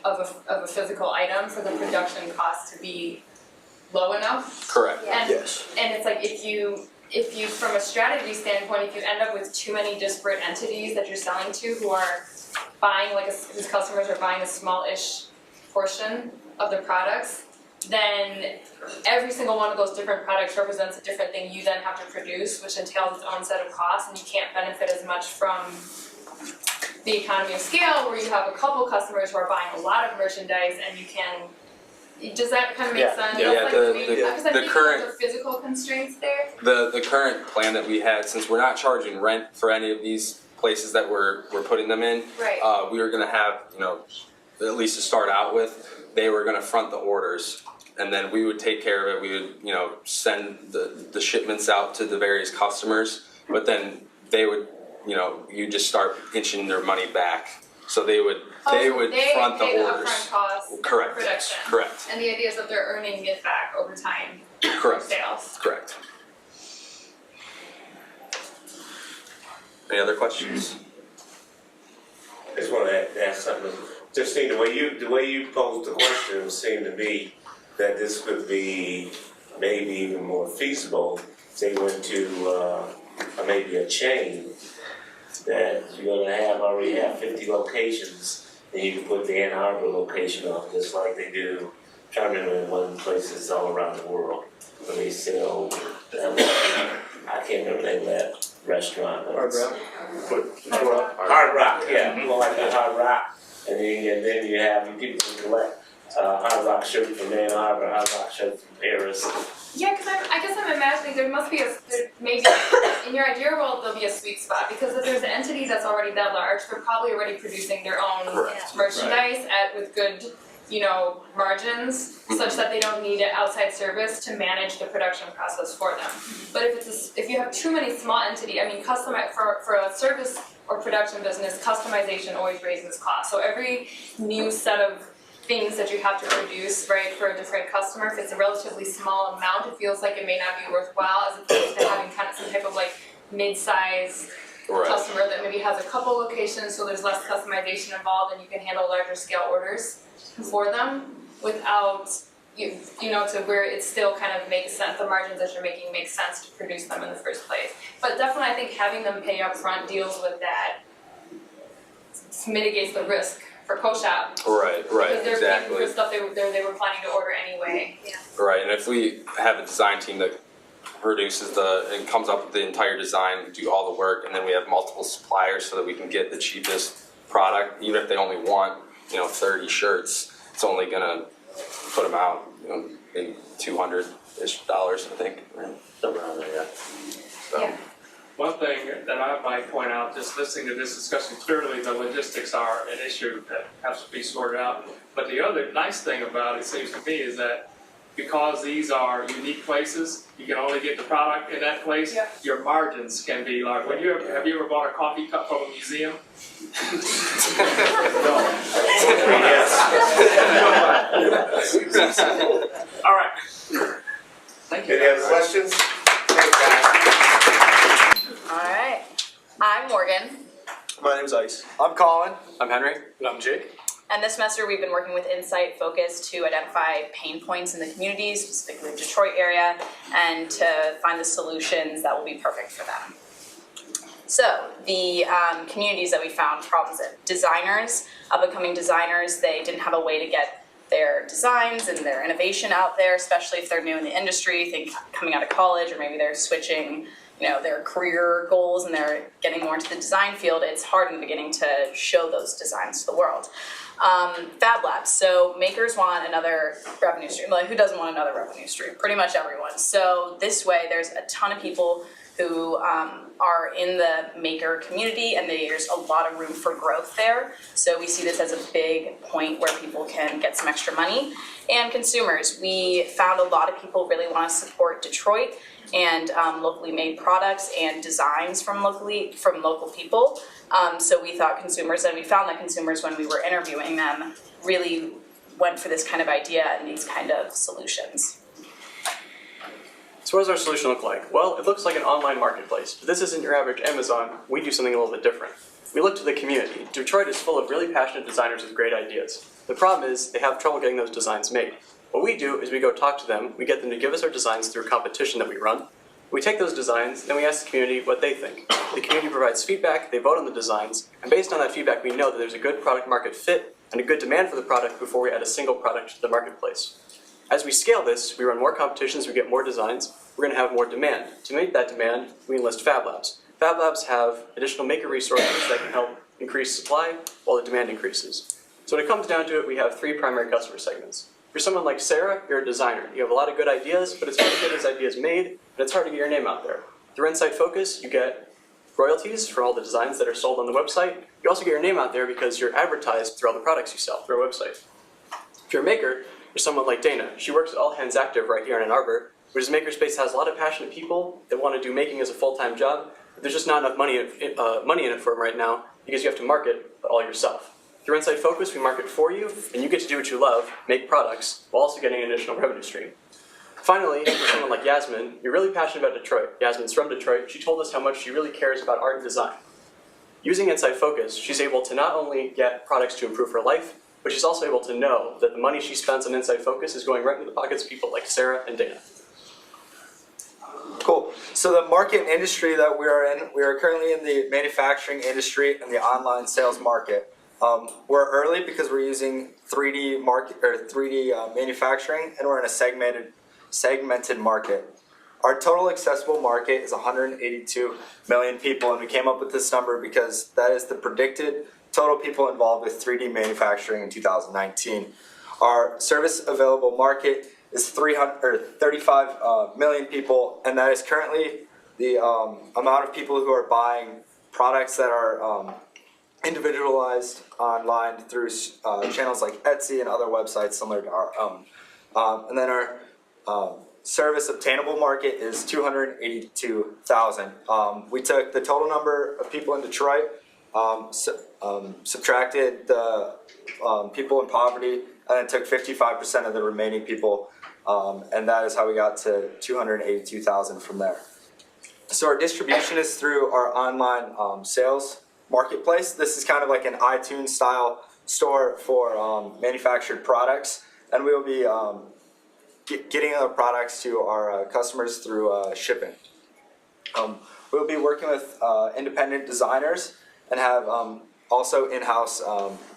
of a physical item for the production cost to be low enough. Correct. And, Yes. and it's like if you from a strategy standpoint, if you end up with too many disparate entities that you're selling to who are buying whose customers are buying a small-ish portion of the products, then every single one of those different products represents a different thing you then have to produce, which entails its own set of costs, and you can't benefit as much from the economy of scale where you have a couple customers who are buying a lot of merchandise and you can. Does that kind of make sense? Yeah, That's like because I the think current- there's physical constraints there. The current plan that we had, since we're not charging rent for any of these places that we're putting them in, Right. we were gonna have, at least to start out with, they were gonna front the orders. And then we would take care of it, we would, send the shipments out to the various customers, but then they would, you just start inching their money back. So they would front the pay the orders. upfront costs Correct. for production. Correct. And the idea is that they're earning it back over time from Correct. sales. Correct. Any other questions? I just want to ask something. Justine, the way you posed the question seemed to be that this could be maybe even more feasible. Say you went to maybe a chain that you're gonna already have 50 locations, and you can put the Ann Arbor location on just like they do. I'm trying to remember one places all around the world where they sell. I can't remember the name of that restaurant. Hard Rock, yeah, more like a Hard Rock, and then you have people who collect Hard Rock shirt from Ann Arbor, Hard Rock shirt from Paris. Yeah, because I guess I'm imagining there must be maybe in your ideal world there'll be a sweet spot, because if there's an entity that's already that large, they're probably already producing their own merchandise with good, margins, such that they don't need an outside service to manage the production process for them. But if you have too many small entities, for a service or production business, customization always raises costs. So every new set of things that you have to produce, right, for a different customer, if it's a relatively small amount, it feels like it may not be worthwhile, as opposed to having kind of some type of like mid-size customer that maybe has a couple locations, so there's less customization involved and you can handle larger scale orders for them without, to where it still kind of makes sense, the margins that you're making make sense to produce them in the first place. But definitely I think having them pay up front deals with that, mitigates the risk for co-shop. Right, Because they're exactly. paying for stuff they were planning to order anyway. Yeah. Right, and if we have a design team that produces and comes up with the entire design, do all the work, and then we have multiple suppliers so that we can get the cheapest product, even if they only want, 30 shirts, it's only gonna put them out, maybe $200-ish, I think, right? Around there, yeah. So. Yeah. One thing that I might point out, just listening to this discussion, clearly the logistics are an issue that has to be sorted out. But the other nice thing about it seems to me is that because these are unique places, you can only get the product in that place, your margins can be large. Have you ever bought a coffee cup from a museum? All right. Thank you. Any other questions? Alright, I'm Morgan, My name's Ice. I'm Colin. I'm Henry. And I'm Jake. and this semester we've been working with Insight Focus to identify pain points in the community, specifically the Detroit area, and to find the solutions that will be perfect for them. So, the communities that we found problems in, designers, up-and-coming designers, they didn't have a way to get their designs and their innovation out there, especially if they're new in the industry, think coming out of college, or maybe they're switching their career goals and they're getting more into the design field. It's hard in the beginning to show those designs to the world. Fab Labs, so makers want another revenue stream. Like, who doesn't want another revenue stream? Pretty much everyone. So this way, there's a ton of people who are in the maker community, and there's a lot of room for growth there. So we see this as a big point where people can get some extra money. And consumers, we found a lot of people really want to support Detroit and locally made products and designs from local people. So we thought consumers, and we found that consumers, when we were interviewing them, really went for this kind of idea and these kind of solutions. So what does our solution look like? Well, it looks like an online marketplace, but this isn't your average Amazon. We do something a little bit different. We look to the community. Detroit is full of really passionate designers with great ideas. The problem is they have trouble getting those designs made. What we do is we go talk to them, we get them to give us our designs through a competition that we run. We take those designs, and we ask the community what they think. The community provides feedback, they vote on the designs, and based on that feedback, we know that there's a good product market fit and a good demand for the product before we add a single product to the marketplace. As we scale this, we run more competitions, we get more designs, we're going to have more demand. To meet that demand, we enlist Fab Labs. Fab Labs have additional maker resources that can help increase supply while the demand increases. So when it comes down to it, we have 3 primary customer segments. For someone like Sarah, you're a designer. You have a lot of good ideas, but it's hard to get those ideas made, and it's hard to get your name out there. Through Insight Focus, you get royalties for all the designs that are sold on the website. You also get your name out there because you're advertised through all the products you sell through our website. If you're a maker, there's someone like Dana. She works at All Hands Active right here in Arbor, which is a makerspace that has a lot of passionate people that want to do making as a full-time job, but there's just not enough money in it for them right now because you have to market all yourself. Through Insight Focus, we market for you, and you get to do what you love, make products, while also getting an additional revenue stream. Finally, for someone like Yasmin, you're really passionate about Detroit. Yasmin's from Detroit. She told us how much she really cares about art and design. Using Insight Focus, she's able to not only get products to improve her life, but she's also able to know that the money she spends on Insight Focus is going right into the pockets of people like Sarah and Dana. Cool. So the market and industry that we are currently in the manufacturing industry and the online sales market. We're early because we're using 3D manufacturing, and we're in a segmented market. Our total accessible market is 182 million people, and we came up with this number because that is the predicted total people involved with 3D manufacturing in 2019. Our service available market is 35 million people, and that is currently the amount of people who are buying products that are individualized online through channels like Etsy and other websites similar to our own. And then our service obtainable market is 282,000. We took the total number of people in Detroit, subtracted the people in poverty, and then took 55% of the remaining people, and that is how we got to 282,000 from there. So our distribution is through our online sales marketplace. This is kind of like an iTunes style store for manufactured products, and we will be getting our products to our customers through shipping. We'll be working with independent designers and have also in-house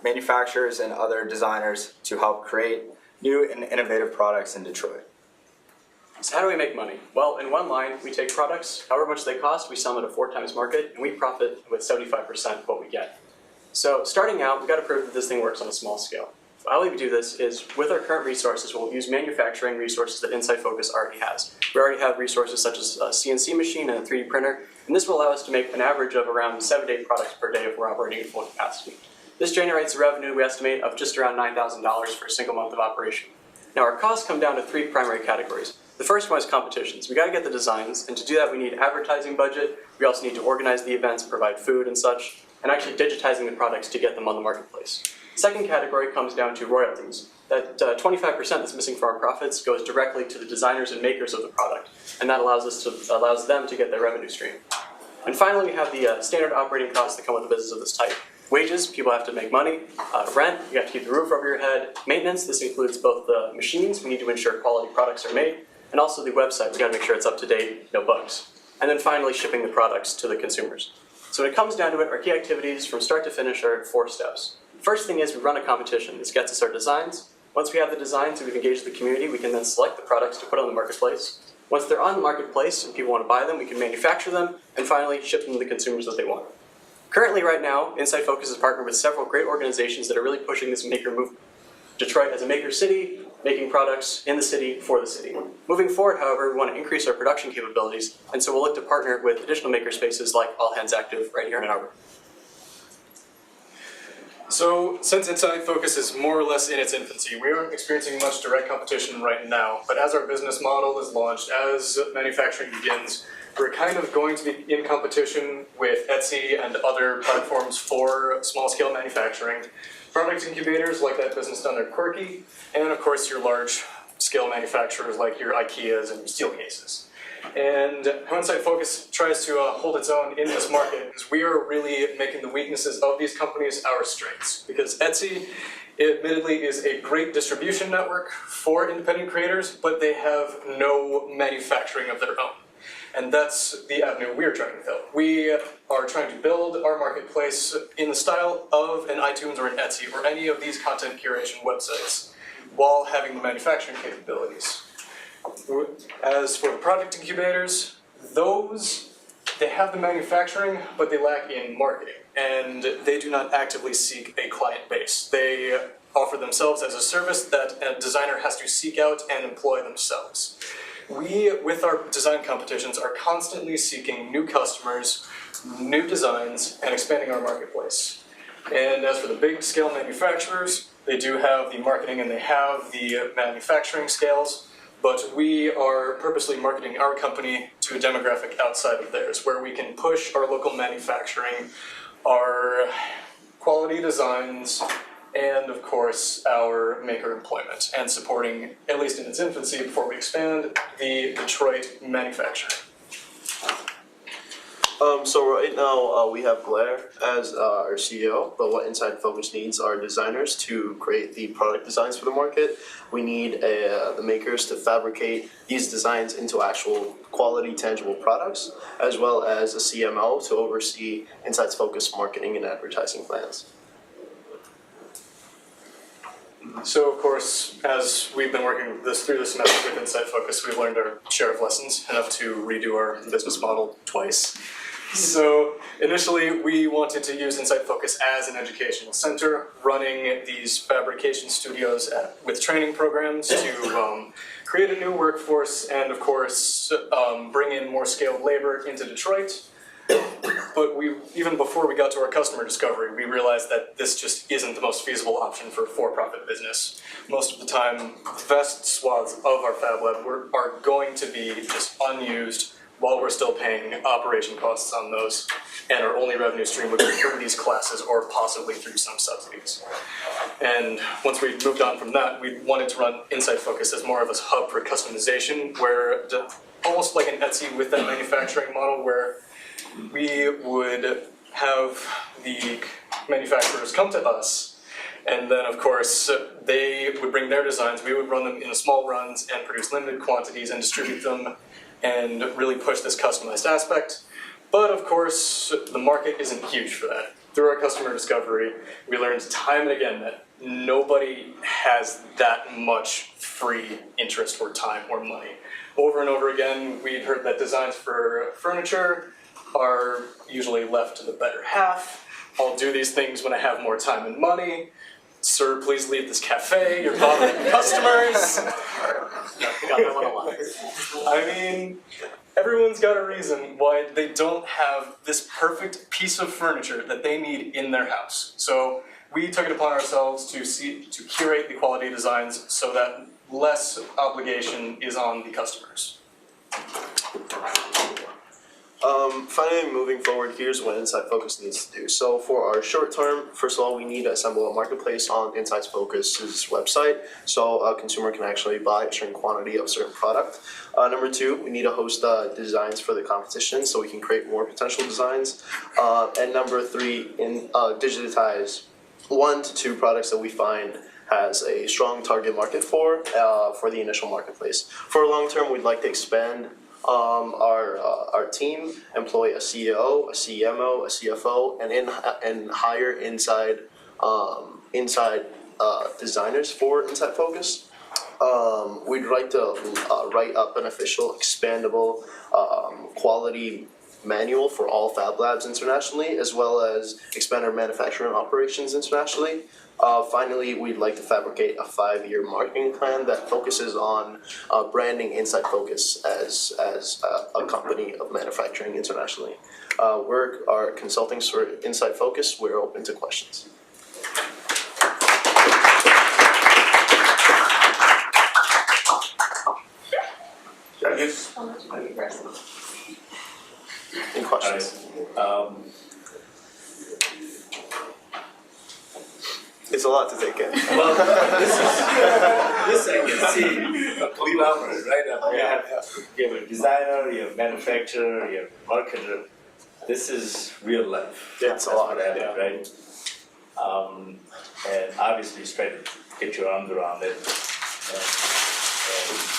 manufacturers and other designers to help create new and innovative products in Detroit. So how do we make money? Well, in one line, we take products, however much they cost, we sell them at a 4 times market, and we profit with 75% of what we get. So starting out, we've got to prove that this thing works on a small scale. How we do this is, with our current resources, we'll use manufacturing resources that Insight Focus already has. We already have resources such as a CNC machine and a 3D printer, and this will allow us to make an average of around 7 to 8 products per day if we're operating at full capacity. This generates revenue, we estimate, of just around $9,000 for a single month of operation. Now our costs come down to 3 primary categories. The first one is competitions. We got to get the designs, and to do that we need advertising budget. We also need to organize the events, provide food and such, and actually digitizing the products to get them on the marketplace. Second category comes down to royalties. That 25% that's missing from our profits goes directly to the designers and makers of the product, and that allows them to get their revenue stream. And finally, we have the standard operating costs that come with a business of this type. Wages, people have to make money. Rent, you have to keep the roof over your head. Maintenance, this includes both the machines, we need to ensure quality products are made, and also the website, we got to make sure it's up to date, no bugs. And then finally, shipping the products to the consumers. So when it comes down to it, our key activities from start to finish are 4 steps. First thing is we run a competition. This gets us our designs. Once we have the designs and we've engaged the community, we can then select the products to put on the marketplace. Once they're on the marketplace and people want to buy them, we can manufacture them and finally ship them to the consumers that they want. Currently, right now, Insight Focus is partnered with several great organizations that are really pushing this maker movement. Detroit as a maker city, making products in the city for the city. Moving forward, however, we want to increase our production capabilities, and so we'll look to partner with additional maker spaces like All Hands Active right here in Arbor. So, since Insight Focus is more or less in its infancy, we aren't experiencing much direct competition right now, but as our business model is launched, as manufacturing begins, we're kind of going to be in competition with Etsy and other platforms for small-scale manufacturing, product incubators like that business down there, Quirky, and of course your large-scale manufacturers like your IKEAs and your Steelcases. And how Insight Focus tries to hold its own in this market is we are really making the weaknesses of these companies our strengths. Because Etsy, admittedly, is a great distribution network for independent creators, but they have no manufacturing of their own. And that's the avenue we're trying to fill. We are trying to build our marketplace in the style of an iTunes or an Etsy or any of these content curation websites, while having the manufacturing capabilities. As for the product incubators, they have the manufacturing, but they lack in marketing, and they do not actively seek a client base. They offer themselves as a service that a designer has to seek out and employ themselves. We, with our design competitions, are constantly seeking new customers, new designs, and expanding our marketplace. And as for the big scale manufacturers, they do have the marketing and they have the manufacturing scales, but we are purposely marketing our company to a demographic outside of theirs, where we can push our local manufacturing, our quality designs, and of course our maker employment, and supporting, at least in its infancy before we expand, the Detroit manufacturing. So right now we have Blair as our CEO, but what Insight Focus needs are designers to create the product designs for the market. We need the makers to fabricate these designs into actual quality, tangible products, as well as a CMO to oversee Insight's Focus marketing and advertising plans. So of course, as we've been working through this semester with Insight Focus, we've learned our share of lessons, enough to redo our business model twice. So initially, we wanted to use Insight Focus as an educational center, running these fabrication studios with training programs to create a new workforce and, of course, bring in more skilled labor into Detroit. But even before we got to our customer discovery, we realized that this just isn't the most feasible option for a for-profit business. Most of the time, vast swaths of our Fab Lab are going to be just unused while we're still paying operation costs on those, and our only revenue stream would be through these classes or possibly through some subsidies. And once we moved on from that, we wanted to run Insight Focus as more of a hub for customization, where almost like an Etsy with that manufacturing model, where we would have the manufacturers come to us, and then of course they would bring their designs, we would run them in small runs and produce limited quantities and distribute them and really push this customized aspect. But of course, the market isn't huge for that. Through our customer discovery, we learned time and again that nobody has that much free interest or time or money. Over and over again, we'd heard that designs for furniture are usually left to the better half. I'll do these things when I have more time and money. Sir, please leave this cafe, you're bothering customers. Got that one a lot. I mean, everyone's got a reason why they don't have this perfect piece of furniture that they need in their house. So we took it upon ourselves to curate the quality designs so that less obligation is on the customers. Finally, moving forward, here's what Insight Focus needs to do. So for our short term, first of all, we need to assemble a marketplace on Insight Focus's website so a consumer can actually buy a certain quantity of a certain product. Number two, we need to host designs for the competition so we can create more potential designs. And number three, digitize 1 to 2 products that we find has a strong target market for the initial marketplace. For long term, we'd like to expand our team, employ a CEO, a CMO, a CFO, and hire inside designers for Insight Focus. We'd like to write up an official, expandable, quality manual for all Fab Labs internationally, as well as expand our manufacturing operations internationally. Finally, we'd like to fabricate a 5-year marketing plan that focuses on branding Insight Focus as a company of manufacturing internationally. We're our consulting for Insight Focus. We're open to questions. Judges? Any questions? It's a lot to take in. Well, this I can see a complete opposite, right? You have a designer, you have a manufacturer, you have a marketer. This is real life. Yeah, it's a lot, That's what happened, right? And obviously, just try to get your arms around it, and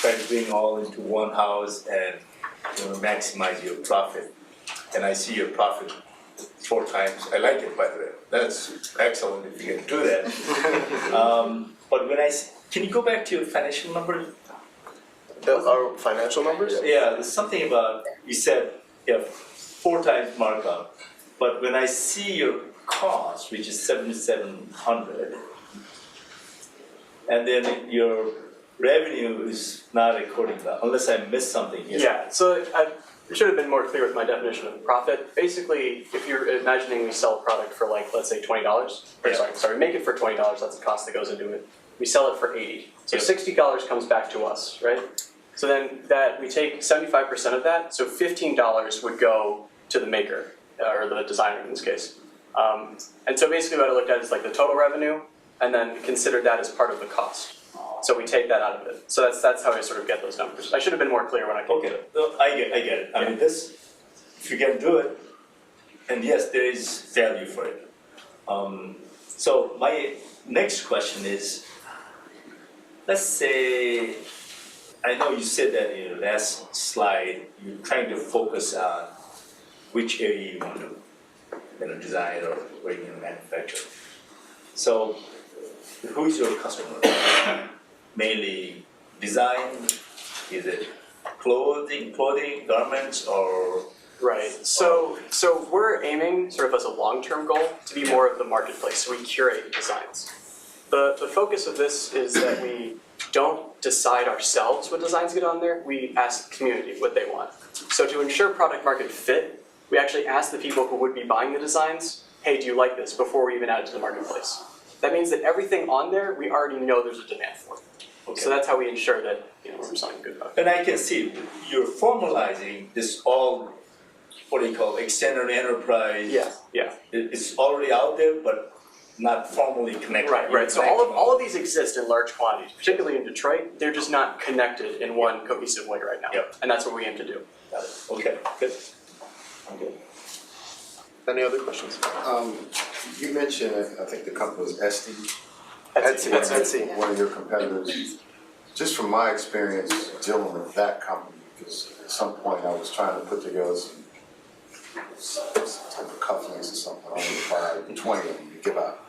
try to bring all into one house and maximize your profit. And I see your profit 4 times. I like it, by the way. That's excellent if you can do that. But can you go back to your financial numbers? Our financial numbers? Yeah, there's something about, you said you have 4 times markup, but when I see your cost, which is $7,700, and then your revenue is not according to that, unless I missed something here. Yeah, so I should have been more clear with my definition of profit. Basically, if you're imagining we sell a product for like, let's say $20, or sorry, we make it for $20, that's the cost that goes into it. We sell it for $80. So $60 comes back to us, right? So then we take 75% of that, so $15 would go to the maker, or the designer in this case. And so basically what I looked at is like the total revenue, and then consider that as part of the cost. So we take that out of it. So that's how I sort of get those numbers. I should have been more clear when I came to it. I get it. I mean, this, if you can do it, and yes, there is value for it. So my next question is, let's say, I know you said that in your last slide, you're trying to focus on which area you want to design or where you manufacture. So who's your customer? Mainly design? Is it clothing, garments, or? Right. So we're aiming sort of as a long-term goal to be more of the marketplace. So we curate designs. The focus of this is that we don't decide ourselves what designs get on there. We ask the community what they want. So to ensure product market fit, we actually ask the people who would be buying the designs, hey, do you like this, before we even add it to the marketplace. That means that everything on there, we already know there's a demand for. Okay. So that's how we ensure that we're selling good product. And I can see you're formalizing this all, what do you call, extended enterprise. Yeah. It's already out there, but not formally connected. Right. So all of these exist in large quantities, particularly in Detroit. They're just not connected in one cohesive way right now. Yep. And that's what we aim to do. Got it. Okay, good. Any other questions? You mentioned, I think the company was Etsy. Etsy. One of your competitors. Just from my experience dealing with that company, because at some point I was trying to put together some type of cufflinks or something. I only buy 20 of them to give out.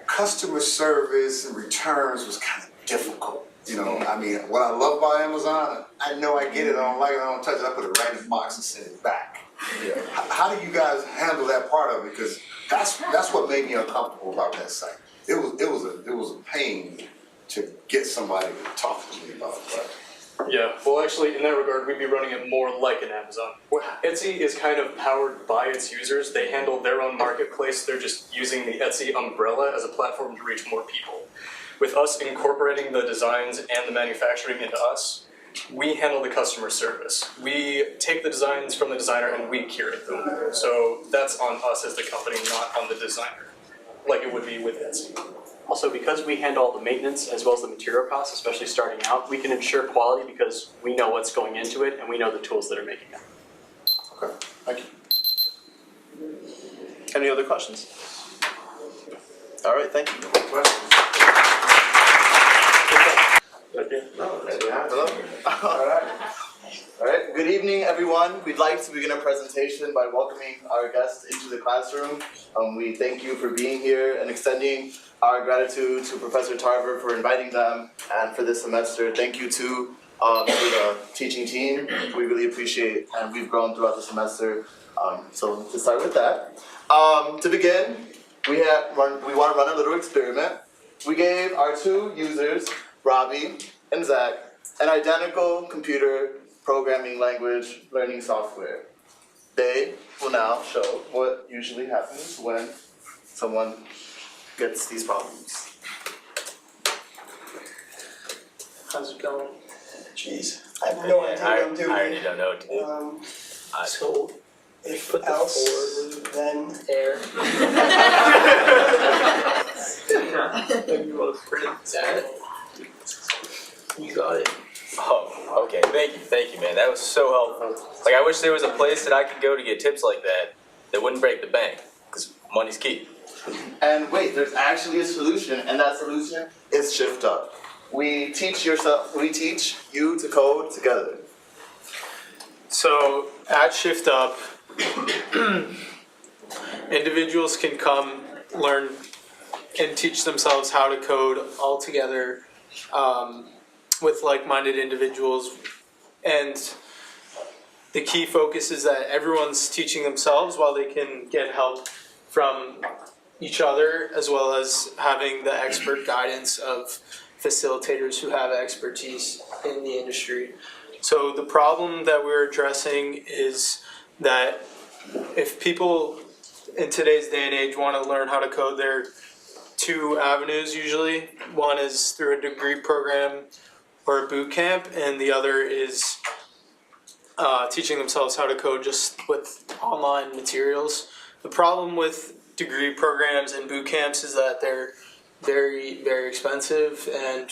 Customer service and returns was kind of difficult. I mean, what I love about Amazon, I know I get it, I don't like it, I don't touch it, I put it right in the box and send it back. Yeah. How do you guys handle that part of it? Because that's what made me uncomfortable about that site. It was a pain to get somebody to talk to me about it. Yeah, well actually in that regard we'd be running it more like an Amazon. Etsy is kind of powered by its users. They handle their own marketplace. They're just using the Etsy umbrella as a platform to reach more people. With us incorporating the designs and the manufacturing into us, we handle the customer service. We take the designs from the designer and we curate them. So that's on us as the company, not on the designer, like it would be with Etsy. Also, because we handle all the maintenance as well as the material costs, especially starting out, we can ensure quality because we know what's going into it and we know the tools that are making it. Okay, thank you. Any other questions? All right, thank you. Questions? All right, good evening everyone. We'd like to begin our presentation by welcoming our guests into the classroom. We thank you for being here and extending our gratitude to Professor Tarver for inviting them and for this semester. Thank you to to the teaching team. We really appreciate, and we've grown throughout the semester. So to start with that, to begin, we want to run a little experiment. We gave our 2 users, Robbie and Zach, an identical computer programming language learning software. They will now show what usually happens when someone gets these problems. How's it going? Jeez, I have no idea what I'm doing. I already don't know what to do. So, if else, then air. You want to print that? You got it. Oh, okay. Thank you, man. That was so helpful. Like, I wish there was a place that I could go to get tips like that wouldn't break the bank, because money's key. And wait, there's actually a solution, and that solution is Shift Up. We teach you to code together. So at Shift Up, individuals can come learn and teach themselves how to code all together with like-minded individuals. And the key focus is that everyone's teaching themselves while they can get help from each other, as well as having the expert guidance of facilitators who have expertise in the industry. So the problem that we're addressing is that if people in today's day and age want to learn how to code, there are 2 avenues usually. One is through a degree program or a boot camp, and the other is teaching themselves how to code just with online materials. The problem with degree programs and boot camps is that they're very, very expensive and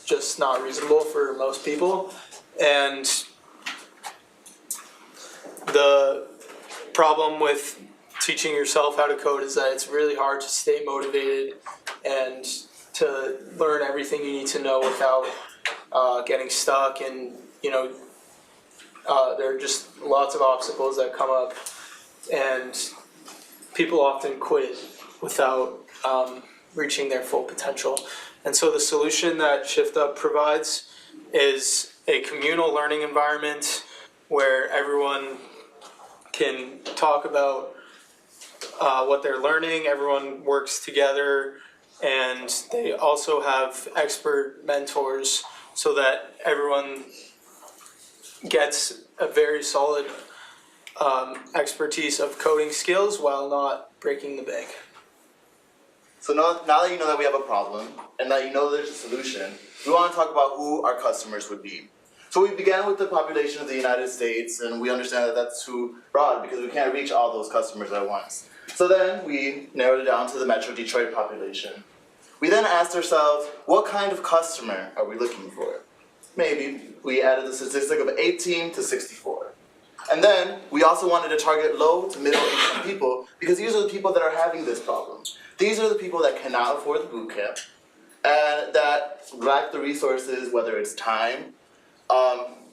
just not reasonable for most people. And the problem with teaching yourself how to code is that it's really hard to stay motivated and to learn everything you need to know without getting stuck. And there are just lots of obstacles that come up, and people often quit without reaching their full potential. And so the solution that Shift Up provides is a communal learning environment where everyone can talk about what they're learning, everyone works together, and they also have expert mentors so that everyone gets a very solid expertise of coding skills while not breaking the bank. So now that you know that we have a problem, and that you know there's a solution, we want to talk about who our customers would be. So we began with the population of the United States, and we understand that that's too broad because we can't reach all those customers at once. So then we narrowed it down to the Metro Detroit population. We then asked ourselves, what kind of customer are we looking for? Maybe we added the statistic of 18 to 64. And then we also wanted to target low to middle income people because these are the people that are having this problem. These are the people that cannot afford the boot camp and that lack the resources, whether it's time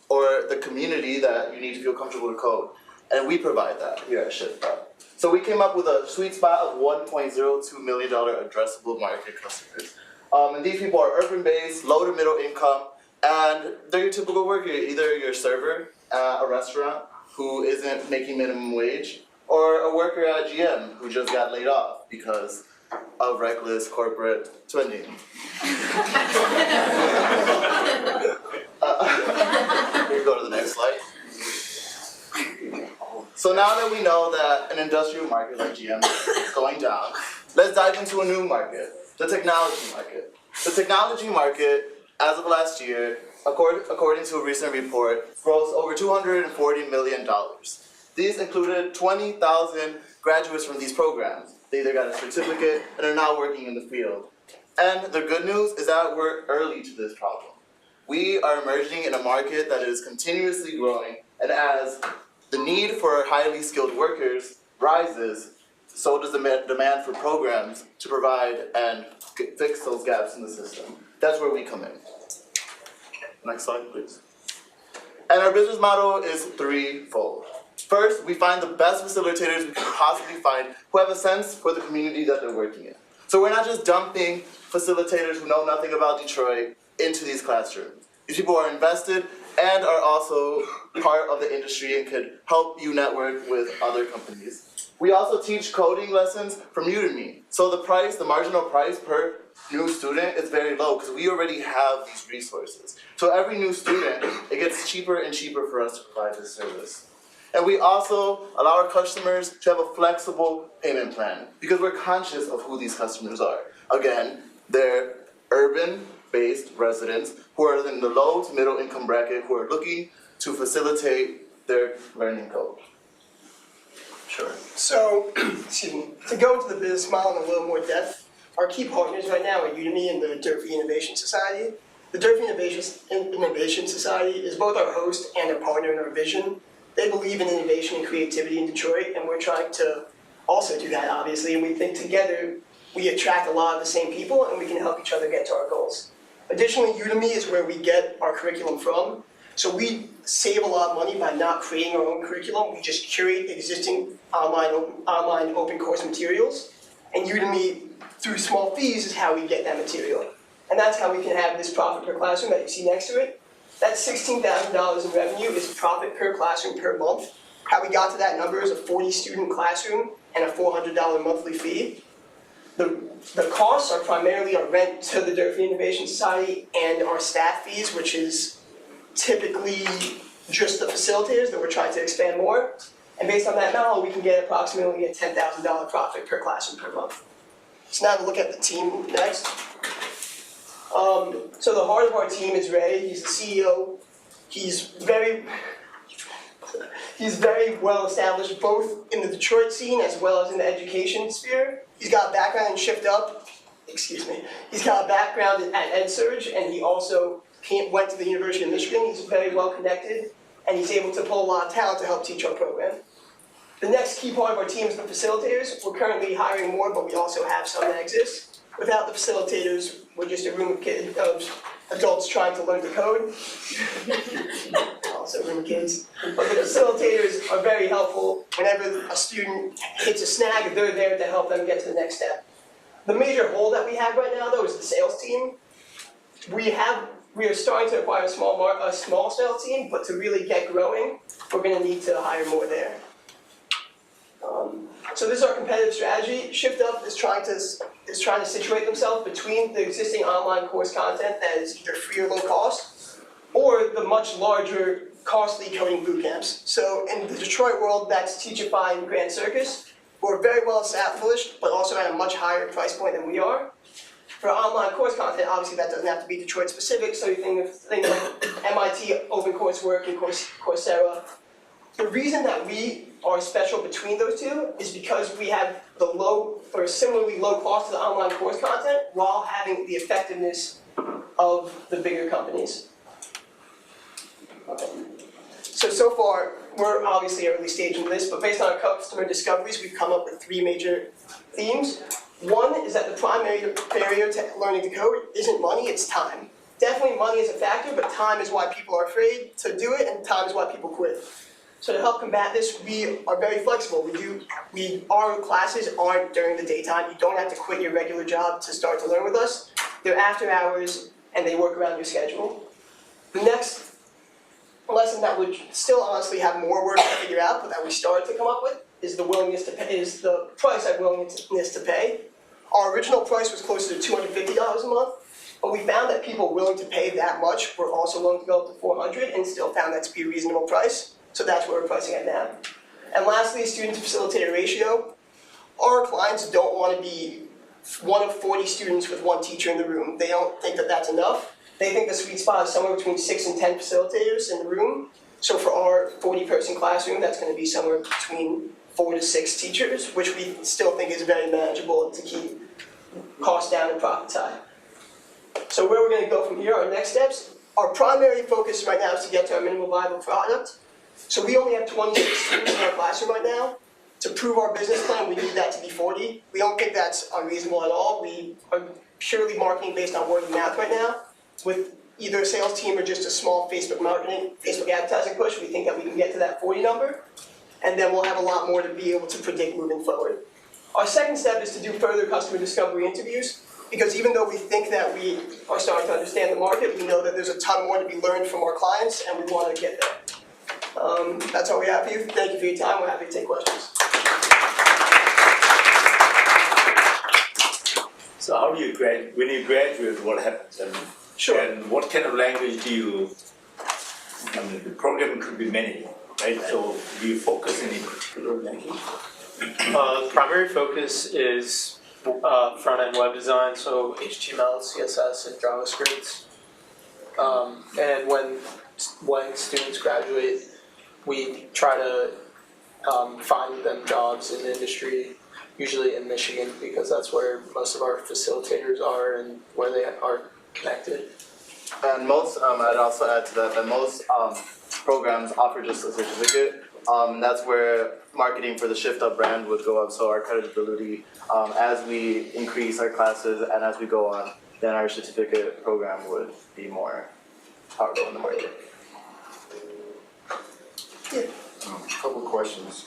or the community that you need to feel comfortable to code. And we provide that here at Shift Up. So we came up with a sweet spot of $1.02 million addressable market customers. And these people are urban-based, low to middle income, and they're your typical worker, either your server at a restaurant who isn't making minimum wage, or a worker at GM who just got laid off because of reckless corporate spending. We go to the next slide. So now that we know that an industrial market like GM is going down, let's dive into a new market, the technology market. The technology market, as of last year, according to a recent report, grossed over $240 million. These included 20,000 graduates from these programs. They either got a certificate and are now working in the field. And the good news is that we're early to this problem. We are emerging in a market that is continuously growing, and as the need for highly skilled workers rises, so does the demand for programs to provide and fix those gaps in the system. That's where we come in. Next slide, please. And our business model is threefold. First, we find the best facilitators we can possibly find who have a sense for the community that they're working in. So we're not just dumping facilitators who know nothing about Detroit into these classrooms. These people are invested and are also part of the industry and could help you network with other companies. We also teach coding lessons from u-m. So the marginal price per new student is very low because we already have these resources. So every new student, it gets cheaper and cheaper for us to provide this service. And we also allow our customers to have a flexible payment plan because we're conscious of who these customers are. Again, they're urban-based residents who are in the low to middle income bracket who are looking to facilitate their learning code. Sure. So, excuse me, to go into the business model in a little more depth, our key partners right now are u-m and the Durfee Innovation Society. The Durfee Innovation Society is both our host and a partner in our vision. They believe in innovation and creativity in Detroit, and we're trying to also do that, obviously, and we think together we attract a lot of the same people and we can help each other get to our goals. Additionally, u-m is where we get our curriculum from, so we save a lot of money by not creating our own curriculum. We just curate existing online open course materials, and u-m, through small fees, is how we get that material. And that's how we can have this profit per classroom that you see next to it. That $16,000 in revenue is profit per classroom per month. How we got to that number is a 40-student classroom and a $400 monthly fee. The costs are primarily our rent to the Durfee Innovation Society and our staff fees, which is typically just the facilitators that we're trying to expand more. And based on that model, we can get approximately a $10,000 profit per classroom per month. So now to look at the team next. So the heart of our team is Ray. He's the CEO. He's very well established both in the Detroit scene as well as in the education sphere. He's got a background in Shift Up. He's got a background at EdSurge, and he also went to the University of Michigan. He's very well connected, and he's able to pull a lot of talent to help teach our program. The next key part of our team is the facilitators. We're currently hiring more, but we also have some that exist. Without the facilitators, we're just a room of adults trying to learn to code. Also room of kids. But the facilitators are very helpful. Whenever a student hits a snag, they're there to help them get to the next step. The major hole that we have right now, though, is the sales team. We are starting to acquire a small sales team, but to really get growing, we're going to need to hire more there. So this is our competitive strategy. Shift Up is trying to situate themselves between the existing online course content that is either free or low cost, or the much larger, costly coding boot camps. So in the Detroit world, that's Teachify and Grand Circus, who are very well established, but also at a much higher price point than we are. For online course content, obviously that doesn't have to be Detroit specific, so you think of things like MIT Open Coursework and Coursera. The reason that we are special between those two is because we have the low or similarly low cost of the online course content while having the effectiveness of the bigger companies. Okay. So far, we're obviously early stage in this, but based on our customer discoveries, we've come up with 3 major themes. One is that the primary barrier to learning to code isn't money, it's time. Definitely money is a factor, but time is why people are afraid to do it, and time is why people quit. So to help combat this, we are very flexible. Our classes aren't during the daytime. You don't have to quit your regular job to start to learn with us. They're after hours, and they work around your schedule. The next lesson that would still honestly have more work to figure out, but that we started to come up with, is the price and willingness to pay. Our original price was closer to $250 a month, but we found that people willing to pay that much were also willing to go up to $400 and still found that to be a reasonable price. So that's what we're pricing at now. And lastly, student-to-facilitator ratio. Our clients don't want to be one of 40 students with 1 teacher in the room. They don't think that that's enough. They think the sweet spot is somewhere between 6 and 10 facilitators in the room. So for our 40-person classroom, that's going to be somewhere between 4 to 6 teachers, which we still think is very manageable to keep costs down and profits high. So where we're going to go from here, our next steps, our primary focus right now is to get to our minimum viable product. So we only have 26 students in our classroom right now. To prove our business plan, we need that to be 40. We don't think that's unreasonable at all. We are purely marketing based on word of mouth right now. With either a sales team or just a small Facebook advertising push, we think that we can get to that 40 number. And then we'll have a lot more to be able to predict moving forward. Our second step is to do further customer discovery interviews. Because even though we think that we are starting to understand the market, we know that there's a ton more to be learned from our clients, and we want to get there. That's all we have for you. Thank you for your time. We're happy to take questions. So how do you when you graduate, what happens? Sure. And what kind of language do you, the program could be many, right? So do you focus on any particular language? The primary focus is front-end web design, so HTML, CSS, and JavaScript. And when students graduate, we try to find them jobs in the industry, usually in Michigan, because that's where most of our facilitators are and where they are connected. And most, I'd also add to that most programs offer just a certificate. That's where marketing for the Shift Up brand would go up. So our credibility, as we increase our classes and as we go on, then our certificate program would be more powerful in the market. Couple of questions.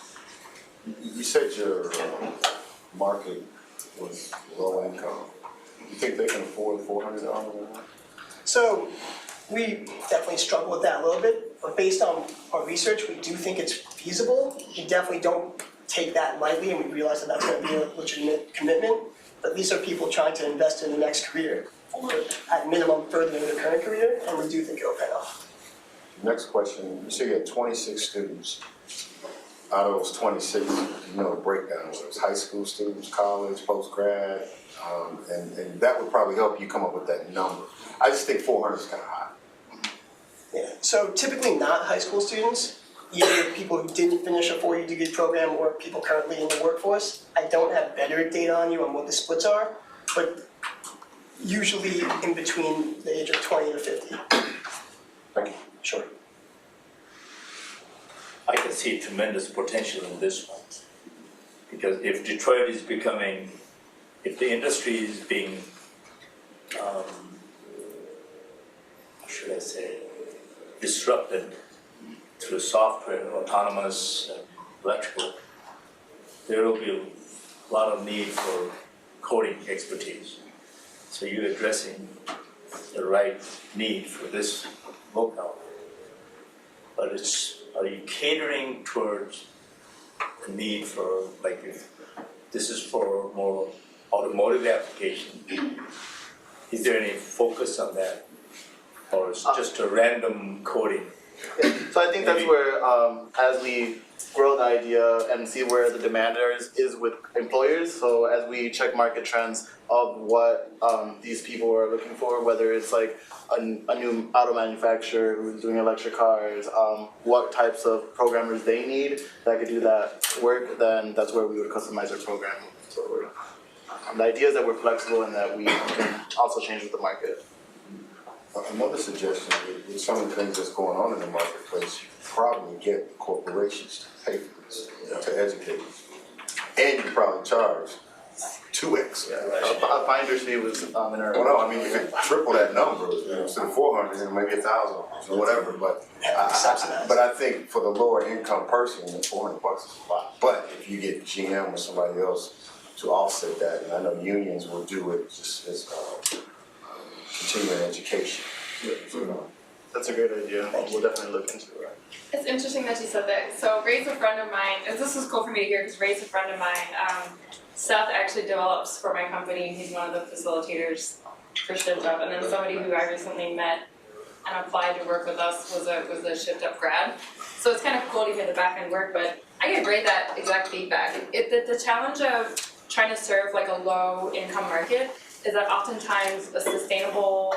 You said your market was low income. You think they can afford $400? So we definitely struggle with that a little bit, but based on our research, we do think it's feasible. We definitely don't take that lightly, and we realize that that's going to be a legitimate commitment. But these are people trying to invest in the next career, or at minimum further in their current career, and we do think it'll pay off. Next question, you say you had 26 students. Out of those 26, you know the breakdown, whether it's high school students, college, post-grad, and that would probably help you come up with that number. I just think 400 is kind of high. Yeah, so typically not high school students, either people who didn't finish a 4-year degree program or people currently in the workforce. I don't have better data on you on what the splits are, but usually in between the age of 20 to 50. Thank you. Sure. I can see tremendous potential in this one. Because if Detroit is becoming, if the industry is being, how should I say, disrupted through software, autonomous, electrical, there will be a lot of need for coding expertise. So you're addressing the right need for this locale. But are you catering towards the need for, like, if this is for more automotive application, is there any focus on that? Or it's just a random coding? Yeah. So I think that's where, as we grow the idea and see where the demand is with employers, so as we check market trends of what these people are looking for, whether it's like a new auto manufacturer who's doing electric cars, what types of programmers they need that could do that work, then that's where we would customize our program moving forward. The idea is that we're flexible and that we can also change with the market. Another suggestion, with some of the things that's going on in the marketplace, you probably get corporations to pay for this, to educate. And you probably charge 2x. Yeah, right. A finder's fee was in our. Well, no, I mean, you could triple that number, instead of 400 and maybe 1,000 or whatever, but I think for the lower income person, $400 is a lot. But if you get GM or somebody else to offset that, and I know unions will do it just as continuing education. That's a great idea. We'll definitely look into it. It's interesting that you said that. So Ray's a friend of mine. This is cool for me to hear because Ray's a friend of mine. Seth actually develops for my company. He's one of the facilitators for Shift Up. And then somebody who I recently met and applied to work with us was a Shift Up grad. So it's kind of cool to hear the back end work, but I give Ray that exact feedback. The challenge of trying to serve like a low income market is that oftentimes a sustainable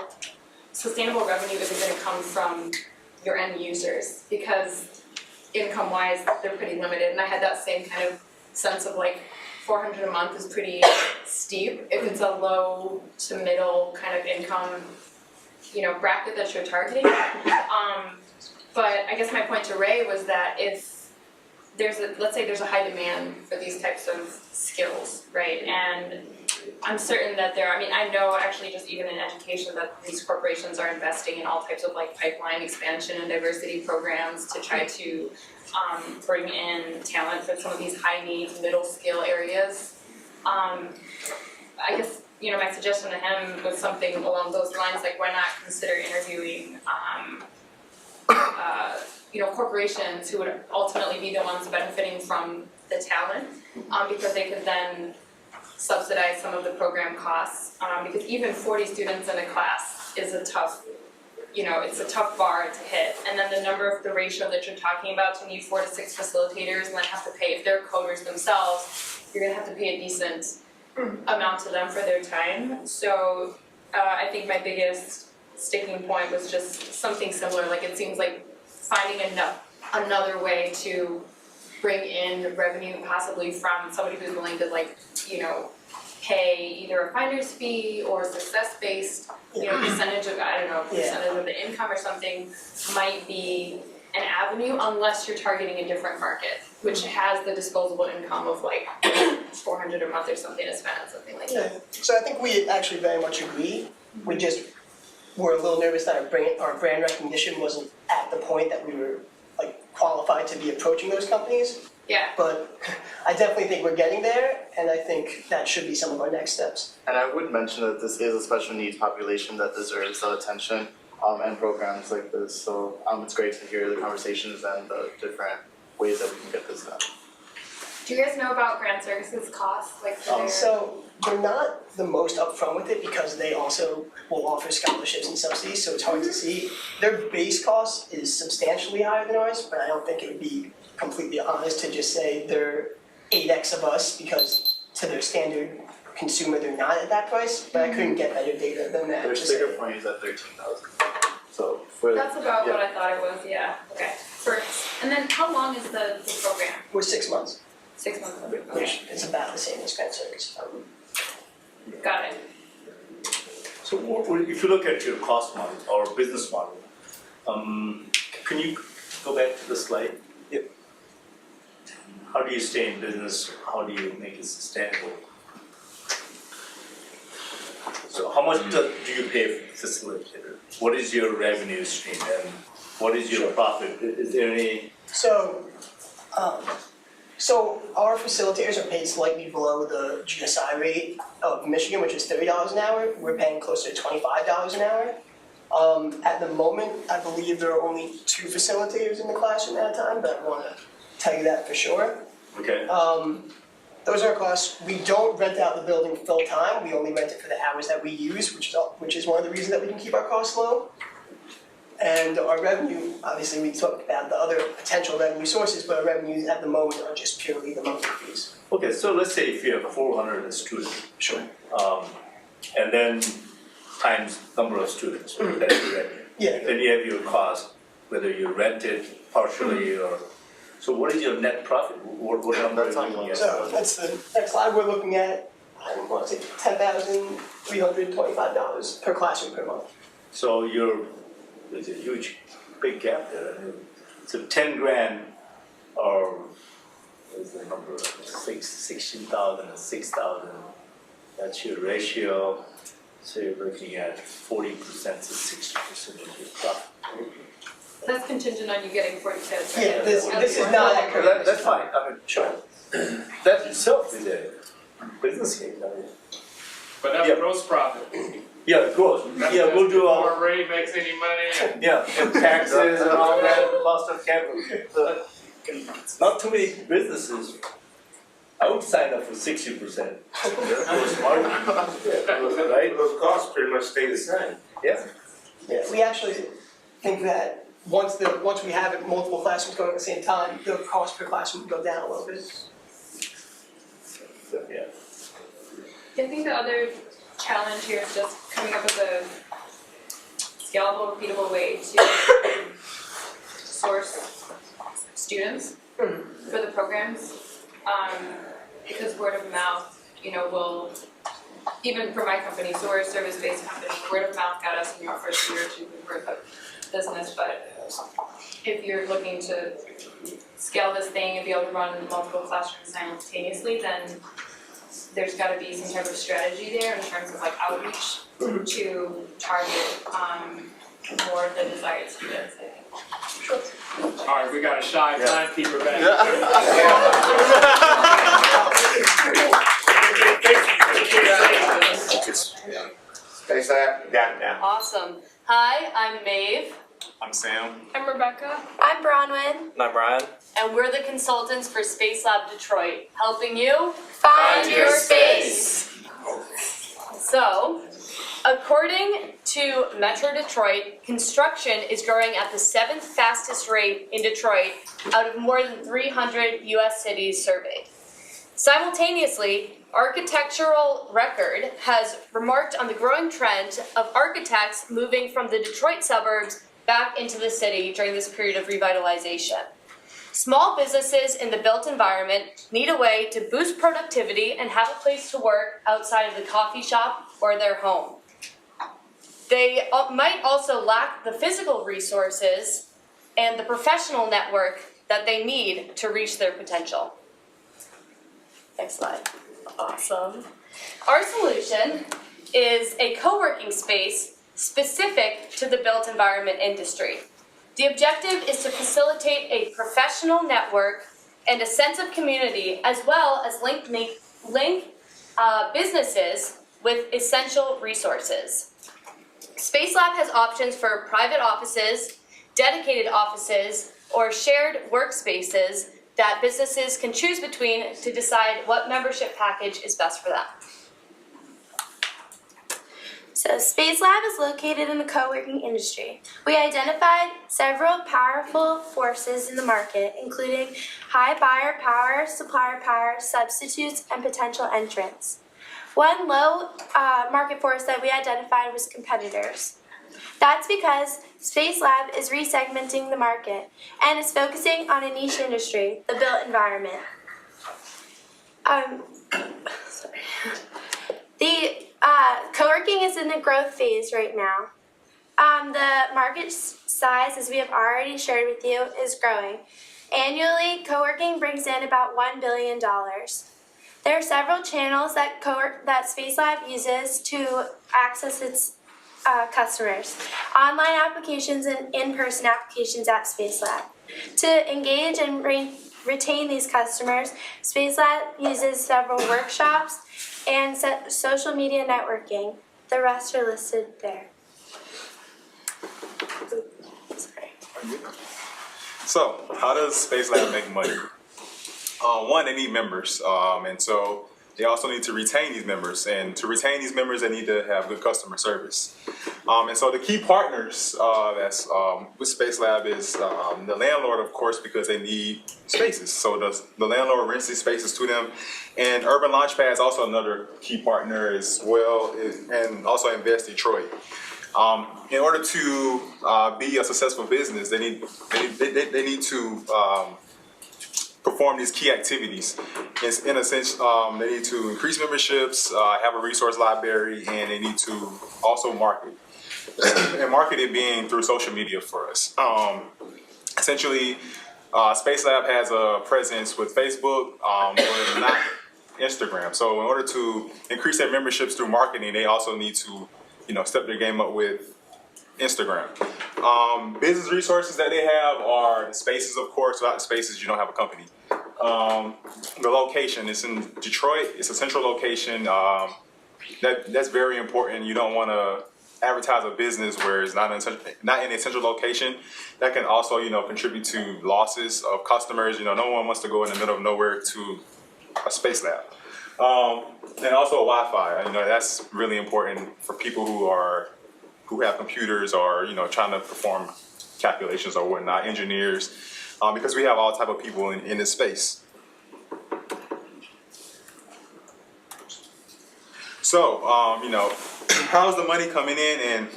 revenue isn't going to come from your end users because income-wise they're pretty limited. And I had that same kind of sense of like $400 a month is pretty steep if it's a low to middle kind of income, bracket that you're targeting. But I guess my point to Ray was that if let's say there's a high demand for these types of skills, right? And I'm certain that I know actually just even in education that these corporations are investing in all types of like pipeline expansion and diversity programs to try to bring in talent for some of these high needs, middle skill areas. I guess my suggestion to him was something along those lines, like why not consider interviewing, corporations who would ultimately be the ones benefiting from the talent, because they could then subsidize some of the program costs, because even 40 students in a class is a tough, it's a tough bar to hit. And then the ratio that you're talking about to need 4 to 6 facilitators and then have to pay, if they're coders themselves, you're gonna have to pay a decent amount to them for their time. So I think my biggest sticking point was just something similar, like it seems like finding another way to bring in revenue possibly from somebody who's willing to pay either a finder's fee or success-based, percentage of, percentage of the income or something might be an avenue unless you're targeting a different market, which has the disposable income of like $400 a month or something to spend on something like that. So I think we actually very much agree. We just were a little nervous that our brand recognition wasn't at the point that we were qualified to be approaching those companies. Yeah. But I definitely think we're getting there, and I think that should be some of our next steps. And I would mention that this is a special needs population that deserves the attention and programs like this. So it's great to hear the conversations and the different ways that we can get this done. Do you guys know about grant services costs? So they're not the most upfront with it because they also will offer scholarships and subsidies, so it's hard to see. Their base cost is substantially higher than ours, but I don't think it would be completely honest to just say they're 8x of us because to their standard consumer they're not at that price, but I couldn't get better data than that. Their sticker point is at 13,000. So for That's about what I thought it was, yeah. Okay. And then how long is the program? We're 6 months. 6 months. Which is about the same as grant service. Got it. So if you look at your cost model or business model, can you go back to the slide? Yep. How do you stay in business? How do you make it sustainable? So how much do you pay for facilitator? What is your revenue stream and what is your profit? Is there any? So our facilitators are paid slightly below the GSI rate of Michigan, which is $30 an hour. We're paying closer to $25 an hour. At the moment, I believe there are only 2 facilitators in the classroom at a time, but I want to tell you that for sure. Okay. Those are our costs. We don't rent out the building full time. We only rent it for the hours that we use, which is one of the reasons that we can keep our costs low. And our revenue, obviously we talked about the other potential revenue sources, but our revenues at the moment are just purely the monthly fees. Okay, so let's say if you have 400 students. Sure. And then times number of students, that's your revenue. Yeah. Then you have your cost, whether you rent it partially or, so what is your net profit? What number are you looking at? So that's the next slide we're looking at, I want to say $10,325 per classroom per month. So there's a huge, big gap there. So 10 grand or what's the number? 16,000 and 6,000. That's your ratio. So you're looking at 40% to 60% of your profit. That's contingent on you getting 40 kids, right? Yeah, this is not accurate. That's fine. I mean, sure. That itself is a business case. I mean. But that's gross profit. Yeah, gross. Yeah, we'll do all. Before Ray makes any money. Yeah, and taxes and all that, cost of capital. Not too many businesses. I would sign up for 60%. Gross margin. Right? Those costs pretty much stay the same. Yeah. Yeah, we actually think that once we have multiple classrooms going at the same time, the cost per classroom will go down a little bit. Yeah. I think the other challenge here is just coming up with a scalable, repeatable way to source students for the programs. Because word of mouth, will, even for my company, so we're a service-based company, word of mouth got us in our first year or two worth of business, but if you're looking to scale this thing and be able to run multiple classrooms simultaneously, then there's got to be some type of strategy there in terms of outreach to target more of the desired students, I think. Sure. All right, we got a shy timekeeper back. Awesome. Hi, I'm Maeve. I'm Sam. I'm Rebecca. I'm Bronwyn. And I'm Brian. And we're the consultants for Space Lab Detroit, helping you Find your space. So, according to Metro Detroit, construction is growing at the 7th fastest rate in Detroit out of more than 300 US cities surveyed. Simultaneously, Architectural Record has remarked on the growing trend of architects moving from the Detroit suburbs back into the city during this period of revitalization. Small businesses in the built environment need a way to boost productivity and have a place to work outside of the coffee shop or their home. They might also lack the physical resources and the professional network that they need to reach their potential. Next slide. Awesome. Our solution is a co-working space specific to the built environment industry. The objective is to facilitate a professional network and a sense of community, as well as link businesses with essential resources. Space Lab has options for private offices, dedicated offices, or shared workspaces that businesses can choose between to decide what membership package is best for them. So Space Lab is located in the co-working industry. We identified several powerful forces in the market, including high buyer power, supplier power, substitutes, and potential entrants. One low market force that we identified was competitors. That's because Space Lab is resegmenting the market and is focusing on a niche industry, the built environment. The co-working is in a growth phase right now. The market size, as we have already shared with you, is growing. Annually, co-working brings in about $1 billion. There are several channels that Space Lab uses to access its customers. Online applications and in-person applications at Space Lab. To engage and retain these customers, Space Lab uses several workshops and social media networking. The rest are listed there. So, how does Space Lab make money? One, they need members, and so they also need to retain these members. And to retain these members, they need to have good customer service. And so the key partners that's with Space Lab is the landlord, of course, because they need spaces. So the landlord rents these spaces to them. And Urban Launchpad is also another key partner as well, and also Invest Detroit. In order to be a successful business, they need to perform these key activities. In a sense, they need to increase memberships, have a resource library, and they need to also market. And market it being through social media for us. Essentially, Space Lab has a presence with Facebook, but not Instagram. So in order to increase their memberships through marketing, they also need to, step their game up with Instagram. Business resources that they have are the spaces, of course. Without the spaces, you don't have a company. The location, it's in Detroit. It's a central location. That's very important. You don't want to advertise a business where it's not in a central location. That can also, contribute to losses of customers. No one wants to go in the middle of nowhere to a Space Lab. And also Wi-Fi. That's really important for people who have computers or trying to perform calculations or whatnot, engineers, because we have all type of people in this space. So, how's the money coming in, and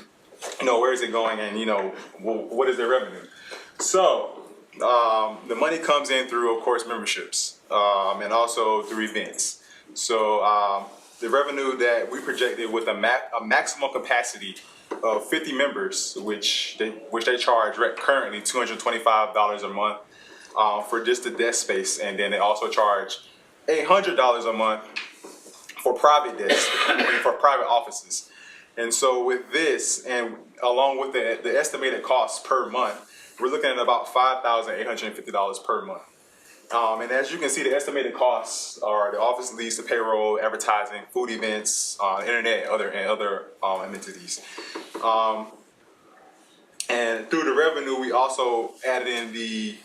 where is it going, and what is their revenue? So, the money comes in through, of course, memberships, and also through events. So, the revenue that we projected with a maximum capacity of 50 members, which they charge currently $225 a month for just the desk space, and then they also charge $800 a month for private desks, for private offices. And so with this, and along with the estimated cost per month, we're looking at about $5,850 per month. And as you can see, the estimated costs are the office lease, the payroll, advertising, food events, internet, and other amenities. And through the revenue, we also added in the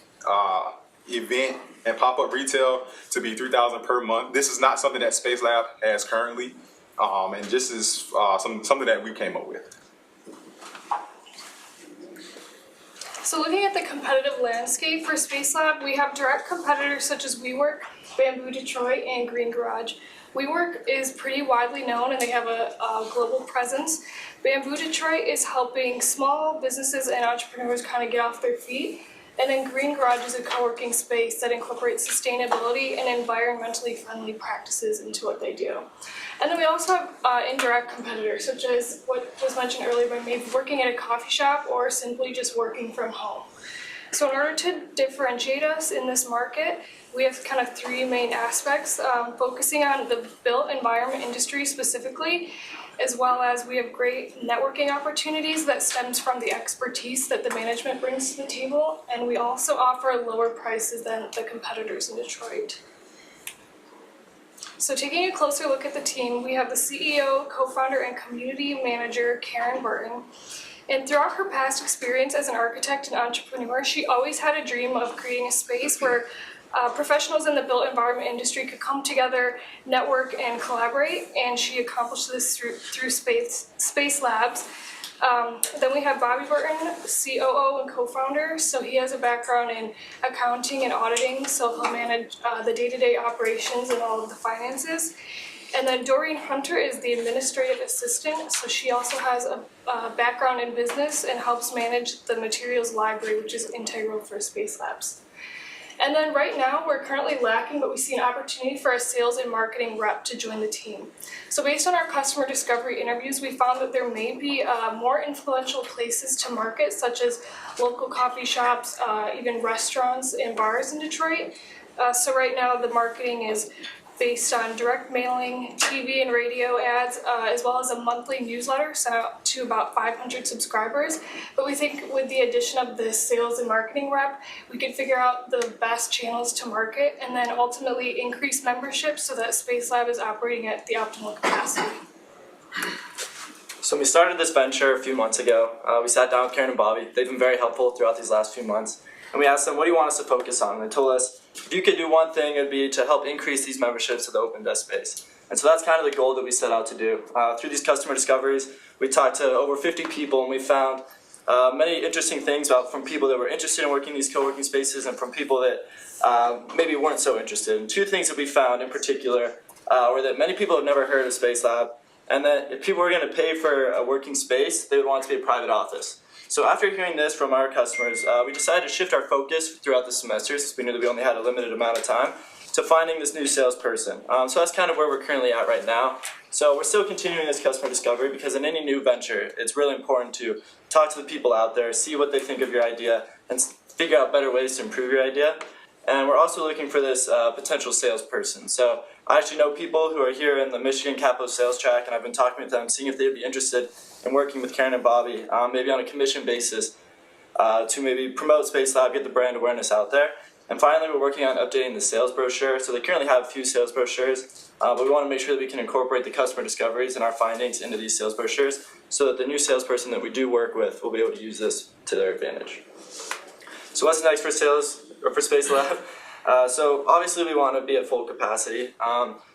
event and pop-up retail to be $3,000 per month. This is not something that Space Lab has currently, and this is something that we came up with. So looking at the competitive landscape for Space Lab, we have direct competitors such as WeWork, Bamboo Detroit, and Green Garage. WeWork is pretty widely known and they have a global presence. Bamboo Detroit is helping small businesses and entrepreneurs kind of get off their feet. And then Green Garage is a co-working space that incorporates sustainability and environmentally friendly practices into what they do. And then we also have indirect competitors, such as what was mentioned earlier by maybe working at a coffee shop or simply just working from home. So in order to differentiate us in this market, we have kind of three main aspects, focusing on the built environment industry specifically, as well as we have great networking opportunities that stems from the expertise that the management brings to the table, and we also offer lower prices than the competitors in Detroit. So taking a closer look at the team, we have the CEO, co-founder, and community manager, Karen Burton. And throughout her past experience as an architect and entrepreneur, she always had a dream of creating a space where professionals in the built environment industry could come together, network, and collaborate, and she accomplished this through Space Labs. Then we have Bobby Burton, COO and co-founder, so he has a background in accounting and auditing, so he'll manage the day-to-day operations and all of the finances. And then Doreen Hunter is the administrative assistant, so she also has a background in business and helps manage the materials library, which is integral for Space Labs. And then right now, we're currently lacking, but we see an opportunity for a sales and marketing rep to join the team. So based on our customer discovery interviews, we found that there may be more influential places to market, such as local coffee shops, even restaurants and bars in Detroit. So right now, the marketing is based on direct mailing, TV and radio ads, as well as a monthly newsletter sent out to about 500 subscribers. But we think with the addition of the sales and marketing rep, we can figure out the best channels to market and then ultimately increase membership so that Space Lab is operating at the optimal capacity. So when we started this venture a few months ago, we sat down with Karen and Bobby. They've been very helpful throughout these last few months. And we asked them, what do you want us to focus on? And they told us, if you could do one thing, it would be to help increase these memberships to the open desk space. And so that's kind of the goal that we set out to do. Through these customer discoveries, we talked to over 50 people, and we found many interesting things from people that were interested in working in these co-working spaces and from people that maybe weren't so interested. And two things that we found in particular were that many people have never heard of Space Lab, and that if people were going to pay for a working space, they would want it to be a private office. So after hearing this from our customers, we decided to shift our focus throughout the semester, since we knew that we only had a limited amount of time, to finding this new salesperson. So that's kind of where we're currently at right now. So we're still continuing this customer discovery because in any new venture, it's really important to talk to the people out there, see what they think of your idea, and figure out better ways to improve your idea. And we're also looking for this potential salesperson. So I actually know people who are here in the Michigan Capital Sales Track, and I've been talking with them, seeing if they'd be interested in working with Karen and Bobby, maybe on a commission basis, to maybe promote Space Lab, get the brand awareness out there. And finally, we're working on updating the sales brochure. So they currently have a few sales brochures, but we want to make sure that we can incorporate the customer discoveries and our findings into these sales brochures so that the new salesperson that we do work with will be able to use this to their advantage. So what's next for sales, or for Space Lab? So obviously we want to be at full capacity.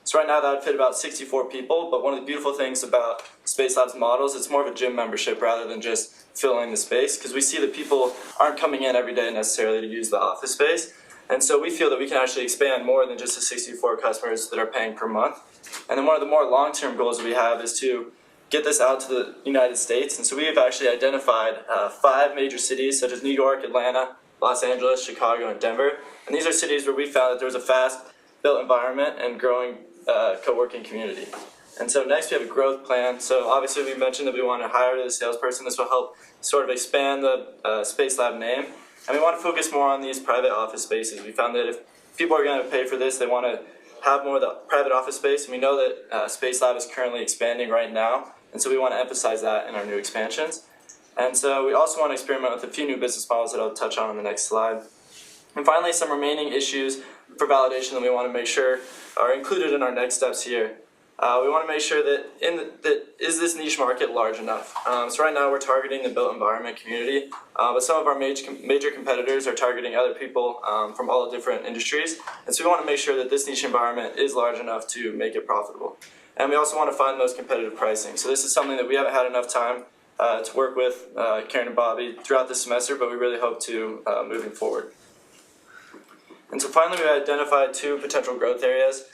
So right now that would fit about 64 people, but one of the beautiful things about Space Lab's models, it's more of a gym membership rather than just filling the space, because we see that people aren't coming in every day necessarily to use the office space. And so we feel that we can actually expand more than just the 64 customers that are paying per month. And then one of the more long-term goals that we have is to get this out to the United States. And so we have actually identified 5 major cities such as New York, Atlanta, Los Angeles, Chicago, and Denver. And these are cities where we found that there was a fast-built environment and growing co-working community. And so next we have a growth plan. So obviously we mentioned that we want to hire the salesperson. This will help sort of expand the Space Lab name. And we want to focus more on these private office spaces. We found that if people are going to pay for this, they want to have more of the private office space. And we know that Space Lab is currently expanding right now. And so we want to emphasize that in our new expansions. And so we also want to experiment with a few new business models that I'll touch on the next slide. And finally, some remaining issues for validation that we want to make sure are included in our next steps here. We want to make sure that is this niche market large enough? So right now we're targeting the built environment community, but some of our major competitors are targeting other people from all different industries, and so we want to make sure that this niche environment is large enough to make it profitable. And we also want to find the most competitive pricing. So this is something that we haven't had enough time to work with Karen and Bobby throughout this semester, but we really hope to moving forward. And so finally we identified 2 potential growth areas.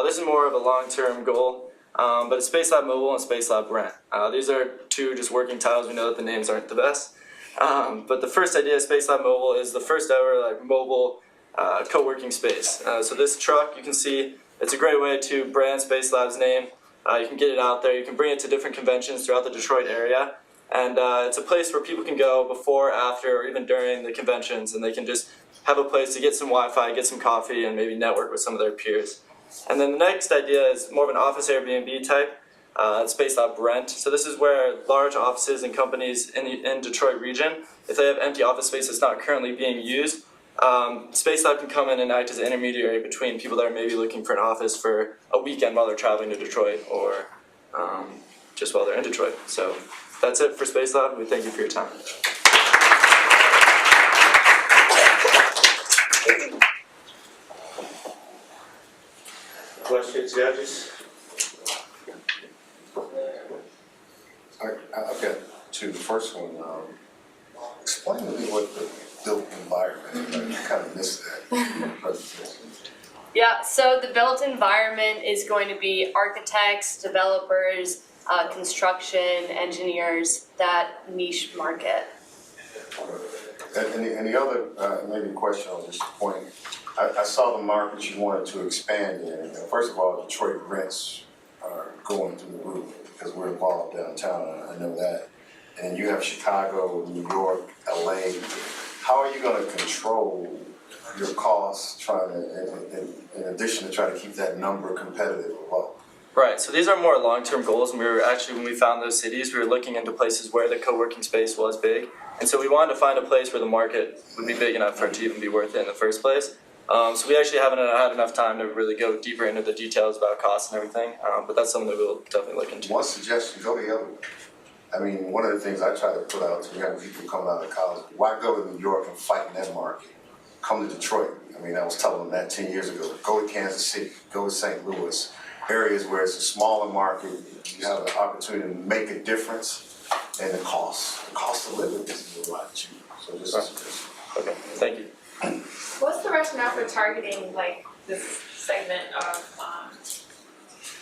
This is more of a long-term goal, but it's Space Lab Mobile and Space Lab Rent. These are 2 just working titles. We know that the names aren't the best. But the first idea, Space Lab Mobile, is the first ever mobile co-working space. So this truck, you can see, it's a great way to brand Space Lab's name. You can get it out there. You can bring it to different conventions throughout the Detroit area. And it's a place where people can go before, after, or even during the conventions, and they can just have a place to get some Wi-Fi, get some coffee, and maybe network with some of their peers. And then the next idea is more of an office Airbnb type. It's Space Lab Rent. So this is where large offices and companies in Detroit region, if they have empty office space that's not currently being used, Space Lab can come in and act as an intermediary between people that are maybe looking for an office for a weekend while they're traveling to Detroit, or just while they're in Detroit. So that's it for Space Lab. We thank you for your time. Questions, judges? I've got 2. The first one, explain to me what the built environment is. I kind of missed that in the presentation. Yeah, so the built environment is going to be architects, developers, construction, engineers, that niche market. And the other, maybe question on this point, I saw the markets you wanted to expand in. And first of all, Detroit rents are going through the roof because we're involved downtown, I know that. And you have Chicago, New York, LA. How are you going to control your costs, trying to, in addition to try to keep that number competitive as well? Right, so these are more long-term goals, and we were actually, when we found those cities, we were looking into places where the co-working space was big. And so we wanted to find a place where the market would be big enough for it to even be worth it in the first place. So we actually haven't had enough time to really go deeper into the details about costs and everything, but that's something that we'll definitely look into. One suggestion, go the other way. I mean, one of the things I try to put out to young people coming out of college, why go to New York and fight in that market? Come to Detroit. I mean, I was telling them that 10 years ago. Go to Kansas City, go to St. Louis, areas where it's a smaller market, you have an opportunity to make a difference, and the cost of living is a lot cheaper. So just a suggestion. Okay, thank you. What's the rationale for targeting this segment of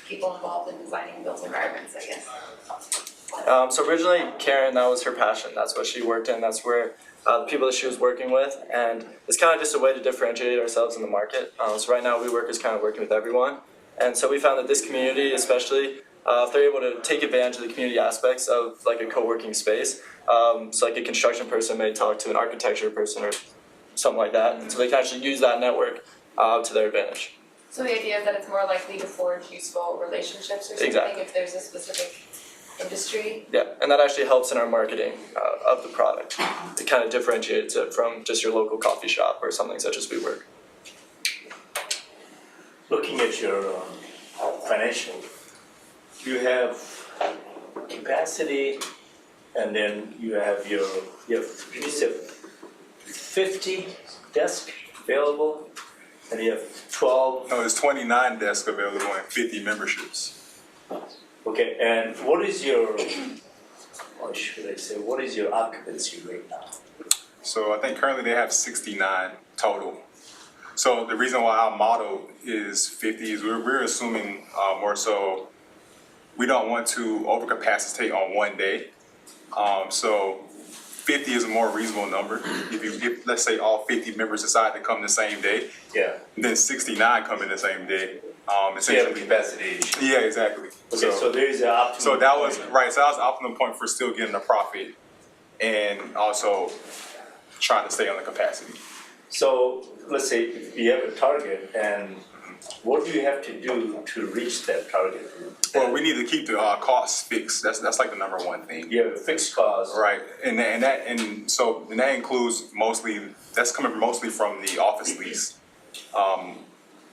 people involved in designing built environments, I guess? So originally, Karen, that was her passion. That's what she worked in. That's where the people that she was working with. And it's kind of just a way to differentiate ourselves in the market. So right now, WeWork is kind of working with everyone. And so we found that this community, especially, if they're able to take advantage of the community aspects of a co-working space, so a construction person may talk to an architecture person or something like that. And so they can actually use that network to their advantage. So the idea is that it's more likely to forge useful relationships or something Exactly. if there's a specific industry? Yeah, and that actually helps in our marketing of the product. It kind of differentiates it from just your local coffee shop or something such as WeWork. Looking at your financial, you have capacity, and then you said 50 desks available, and you have 12. No, there's 29 desks available and 50 memberships. Okay, and what is your, or should I say, what is your occupancy rate now? So I think currently they have 69 total. So the reason why our model is 50 is we're assuming more so we don't want to overcapacitate on one day. So 50 is a more reasonable number. If let's say all 50 members decide to come the same day, yeah, then 69 come in the same day. So you have a capacity issue. Yeah, exactly. Okay, so there is an optimum. So that was right. So that was the optimum point for still getting a profit, and also trying to stay on the capacity. So let's say if you have a target, and what do you have to do to reach that target? Well, we need to keep the costs fixed. That's like the number one thing. You have a fixed cost, right? And that includes mostly that's coming mostly from the office lease.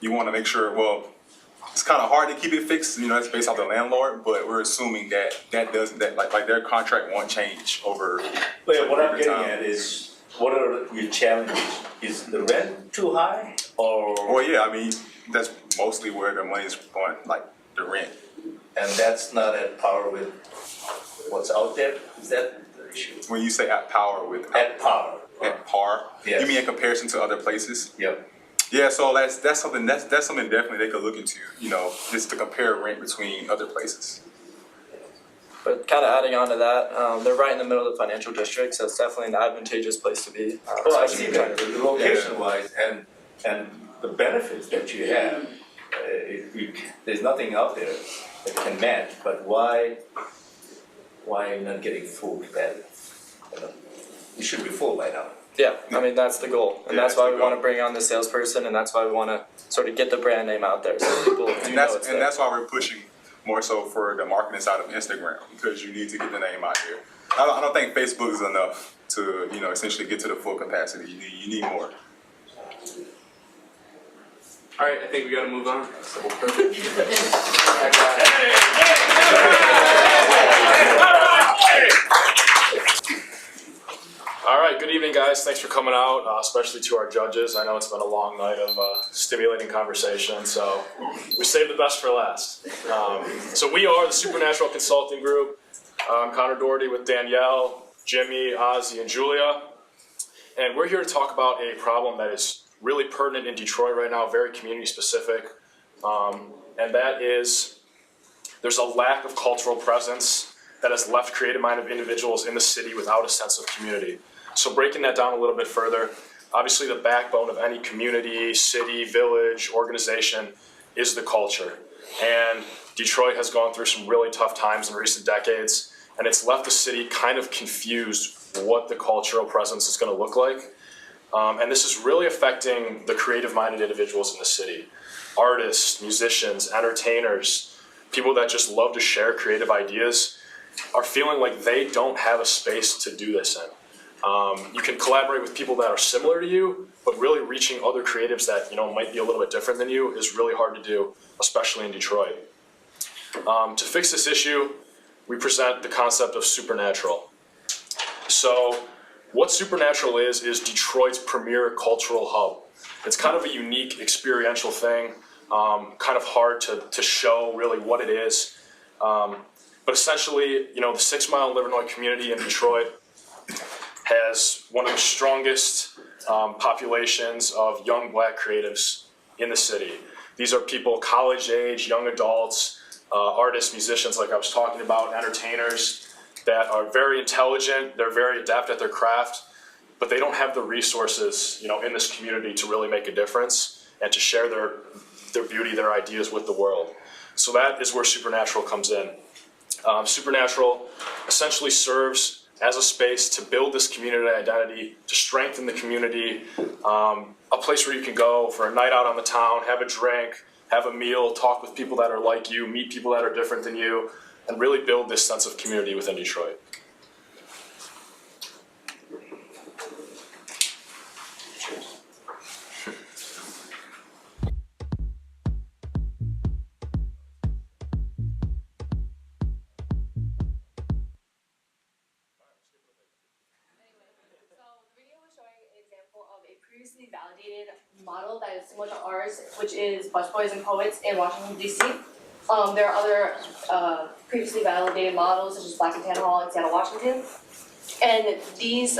you want to make sure, well, it's kind of hard to keep it fixed, you know, it's based off the landlord, but we're assuming that like their contract won't change over. Well, what I'm getting time. at is, what are your challenges? Is the rent too high, or? Well, yeah, I mean, that's mostly where the money's going, like the rent. And that's not at par with what's out there? Is that the issue? When you say at power with. At par. At par? Yes. You mean in comparison to other places? Yep. Yeah, so that's something definitely they could look into, you know, just to compare rent between other places. But kind of adding on to that, they're right in the middle of the financial district, so it's definitely an advantageous place to be. Well, I especially see trying that, to- the location-wise and the benefits that you have, there's nothing out there that can match, but why not getting full capacity? You know, you should be full by now. Yeah, I mean, that's the goal, and that's why we want to bring on the salesperson, and that's why we want to sort of get the brand name out there, so people do know it's there. And that's why we're pushing more so for the marketing side of Instagram, because you need to get the name out there. I don't think Facebook is enough to, you know, essentially get to the full capacity. You need more. All right, I think we gotta move on. All right, good evening, guys. Thanks for coming out, especially to our judges. I know it's been a long night of stimulating conversation, so we saved the best for last. So we are the Supernatural Consulting Group. I'm Connor Doherty with Danielle, Jimmy, Ozzy, and Julia. And we're here to talk about a problem that is really pertinent in Detroit right now, very community specific. And that is, there's a lack of cultural presence that has left creative-minded individuals in the city without a sense of community. So breaking that down a little bit further, obviously the backbone of any community, city, village, organization is the culture. And Detroit has gone through some really tough times in recent decades, and it's left the city kind of confused what the cultural presence is going to look like. And this is really affecting the creative-minded individuals in the city. Artists, musicians, entertainers, people that just love to share creative ideas are feeling like they don't have a space to do this in. You can collaborate with people that are similar to you, but really reaching other creatives that, you know, might be a little bit different than you is really hard to do, especially in Detroit. To fix this issue, we present the concept of Supernatural. So what Supernatural is Detroit's premier cultural hub. It's kind of a unique experiential thing, kind of hard to show really what it is. But essentially, you know, the 6 Mile Livernois community in Detroit has one of the strongest populations of young black creatives in the city. These are people college age, young adults, artists, musicians like I was talking about, entertainers that are very intelligent, they're very adept at their craft, but they don't have the resources, you know, in this community to really make a difference and to share their beauty, their ideas with the world. So that is where Supernatural comes in. Supernatural essentially serves as a space to build this community identity, to strengthen the community, a place where you can go for a night out on the town, have a drink, have a meal, talk with people that are like you, meet people that are different than you, and really build this sense of community within Detroit. Previously validated model that is similar to ours, which is Busboys and Poets in Washington, D.C. There are other previously validated models, such as Black and Tan Hall in Seattle, Washington. And these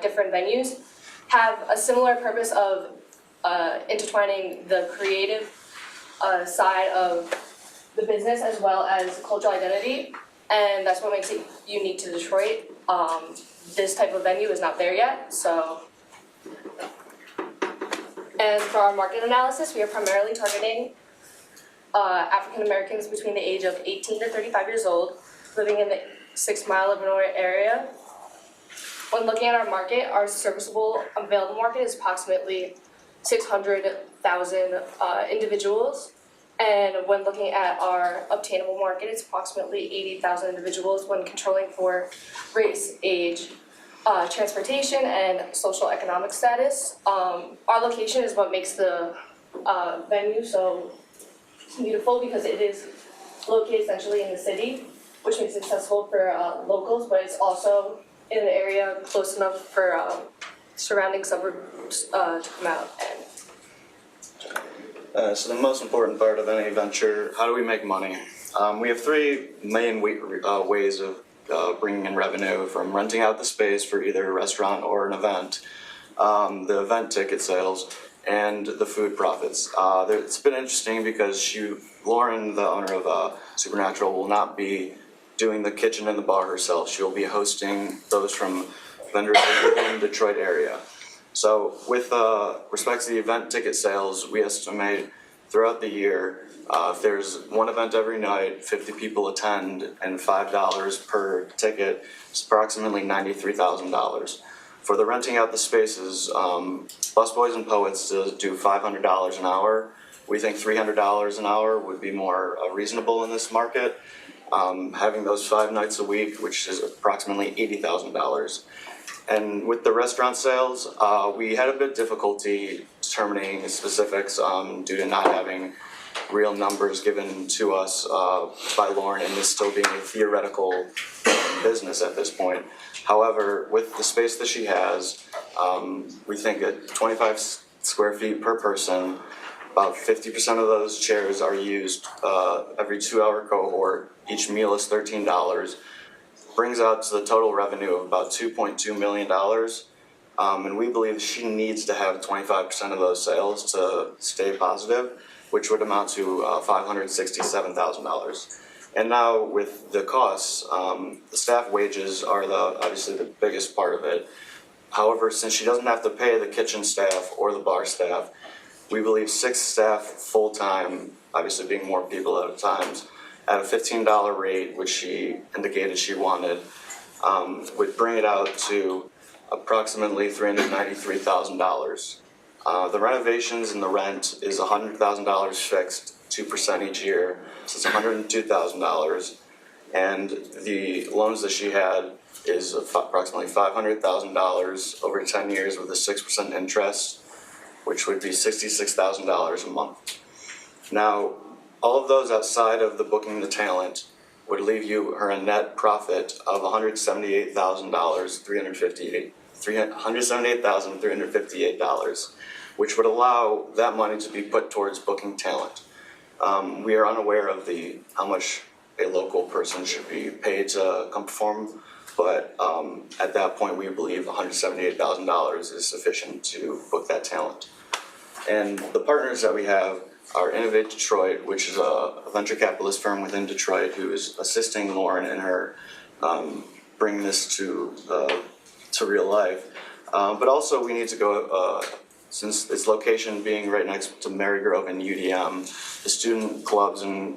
different venues have a similar purpose of intertwining the creative side of the business as well as cultural identity. And that's what makes it unique to Detroit. This type of venue is not there yet, so. And for our market analysis, we are primarily targeting African Americans between the age of 18 to 35 years old, living in the 6 Mile Livernois area. When looking at our market, our serviceable available market is approximately 600,000 individuals. And when looking at our obtainable market, it's approximately 80,000 individuals when controlling for race, age, transportation, and social economic status. Our location is what makes the venue, so beautiful because it is located essentially in the city, which makes it accessible for locals, but it's also in an area close enough for surrounding suburbs to come out and. So the most important part of any venture, how do we make money? We have three main ways of bringing in revenue, from renting out the space for either a restaurant or an event, the event ticket sales, and the food profits. It's been interesting because Lauren, the owner of Supernatural, will not be doing the kitchen and the bar herself. She'll be hosting those from vendors within the Detroit area. So with respect to the event ticket sales, we estimate throughout the year, if there's one event every night, 50 people attend, and $5 per ticket, it's approximately $93,000. For the renting out the spaces, Busboys and Poets do $500 an hour. We think $300 an hour would be more reasonable in this market. Having those 5 nights a week, which is approximately $80,000. And with the restaurant sales, we had a bit difficulty determining specifics due to not having real numbers given to us by Lauren, and this still being a theoretical business at this point. However, with the space that she has, we think at 25 square feet per person, about 50% of those chairs are used every 2-hour cohort. Each meal is $13. Brings out to the total revenue of about $2.2 million. And we believe she needs to have 25% of those sales to stay positive, which would amount to $567,000. And now with the costs, the staff wages are obviously the biggest part of it. However, since she doesn't have to pay the kitchen staff or the bar staff, we believe 6 staff full-time, obviously being more people at times, at a $15 rate, which she indicated she wanted, would bring it out to approximately $393,000. The renovations and the rent is $100,000 fixed, 2% each year, so it's $102,000. And the loans that she had is approximately $500,000 over 10 years with a 6% interest, which would be $66,000 a month. Now, all of those outside of the booking the talent would leave her a net profit of $178,358, which would allow that money to be put towards booking talent. We are unaware of how much a local person should be paid to come perform, but at that point we believe $178,000 is sufficient to book that talent. And the partners that we have are Innovate Detroit, which is a venture capitalist firm within Detroit who is assisting Lauren in her bringing this to real life. But also we need to go, since its location being right next to Marygrove and UDM, the student clubs and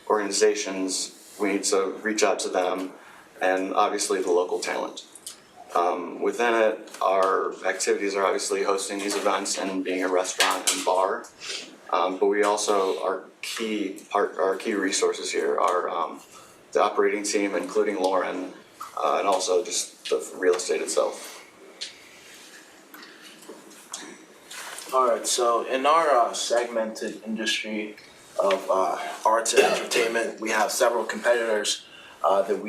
organizations, we need to reach out to them, and obviously the local talent. Within it, our activities are obviously hosting these events and being a restaurant and bar. But we also, our key resources here are the operating team, including Lauren, and also just the real estate itself. All right, so in our segmented industry of arts and entertainment, we have several competitors that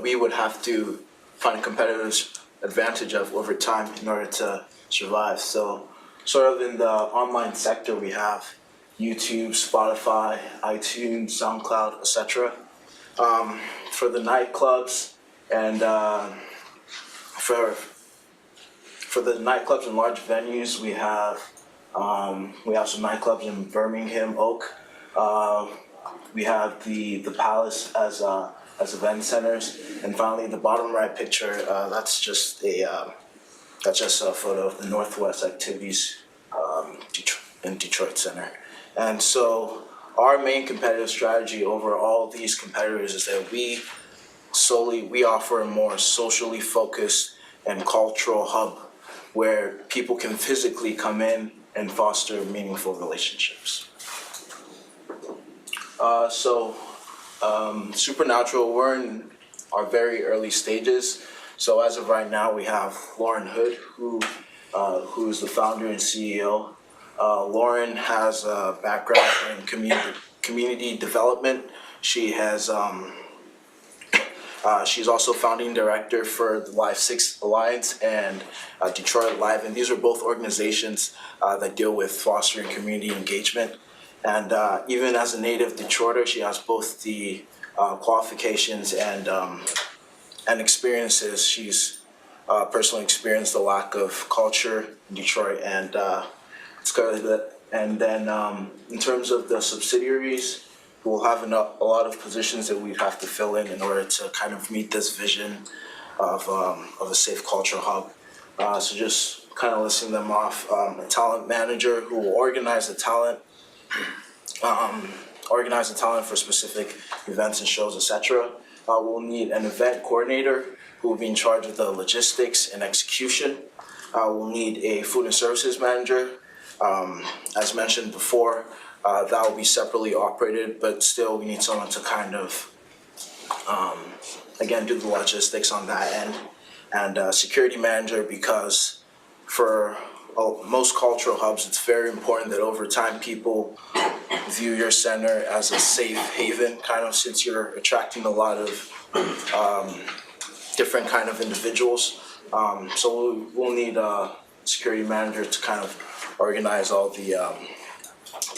we would have to find a competitor's advantage of over time in order to survive. So sort of in the online sector, we have YouTube, Spotify, iTunes, SoundCloud, etc. For the nightclubs and for the nightclubs and large venues, we have some nightclubs in Birmingham, Oak. We have the Palace as event centers, and finally the bottom right picture. That's just a photo of the Northwest Activities in Detroit Center. And so our main competitive strategy over all these competitors is that we offer a more socially focused and cultural hub where people can physically come in and foster meaningful relationships. Supernatural, we're in our very early stages. So as of right now, we have Lauren Hood, who is the founder and CEO. Lauren has a background in community development. She has she's also founding director for the Live 6 Alliance and Detroit Live, and these are both organizations that deal with fostering community engagement. And even as a native Detroiter, she has both the qualifications and experiences. She's personally experienced the lack of culture in Detroit, and it's kind of that. And then in terms of the subsidiaries, we'll have a lot of positions that we'd have to fill in order to kind of meet this vision of a safe culture hub. So just kind of listing them off: a talent manager who will organize the talent for specific events and shows, etc. We'll need an event coordinator who will be in charge of the logistics and execution. We'll need a food and services manager. As mentioned before, that will be separately operated, but still we need someone to kind of, again, do the logistics on that end. And security manager, because for most cultural hubs, it's very important that over time people view your center as a safe haven, kind of, since you're attracting a lot of different kind of individuals. So we'll need a security manager to kind of organize all the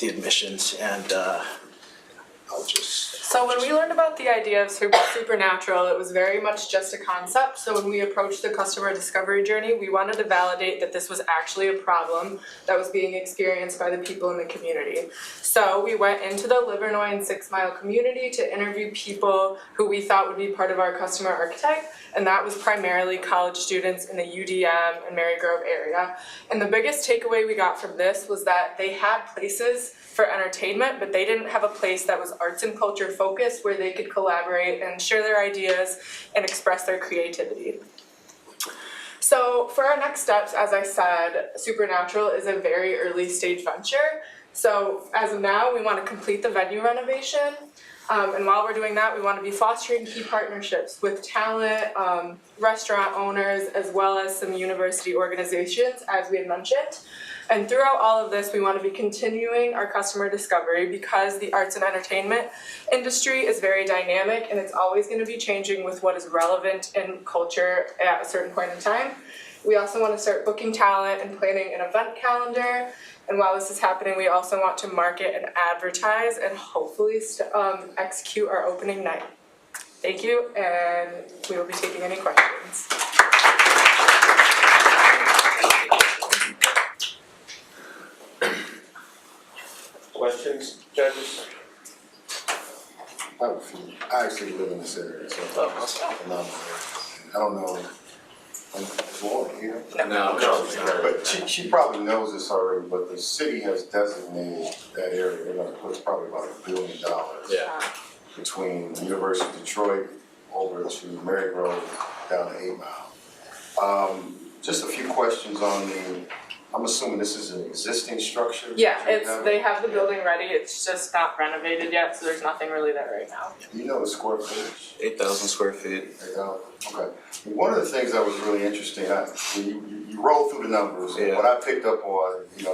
admissions, and I'll just... So when we learned about the idea of Supernatural, it was very much just a concept. So when we approached the customer discovery journey, we wanted to validate that this was actually a problem that was being experienced by the people in the community. So we went into the Livernois and 6 Mile community to interview people who we thought would be part of our customer archetype, and that was primarily college students in the UDM and Marygrove area. And the biggest takeaway we got from this was that they had places for entertainment, but they didn't have a place that was arts and culture focused where they could collaborate and share their ideas and express their creativity. So for our next steps, as I said, Supernatural is a very early stage venture. So as of now, we want to complete the venue renovation. And while we're doing that, we want to be fostering key partnerships with talent, restaurant owners, as well as some university organizations, as we had mentioned. And throughout all of this, we want to be continuing our customer discovery, because the arts and entertainment industry is very dynamic and it's always going to be changing with what is relevant in culture at a certain point in time. We also want to start booking talent and planning an event calendar. And while this is happening, we also want to market and advertise and hopefully execute our opening night. Thank you, and we will be taking any questions. Questions, judges? I have a few. I actually live in this area, so I don't know. Is Lauren here? No. But she probably knows this already, but the city has designated that area. They're gonna put probably about $1 billion between the University of Detroit over to Marygrove down to 8 Mile. Just a few questions on I'm assuming this is an existing structure? Yeah, they have the building ready, it's just not renovated yet, so there's nothing really there right now. Do you know the square footage? 8,000 square feet. 8,000, okay. One of the things that was really interesting, you roll through the numbers, and what I picked up on, you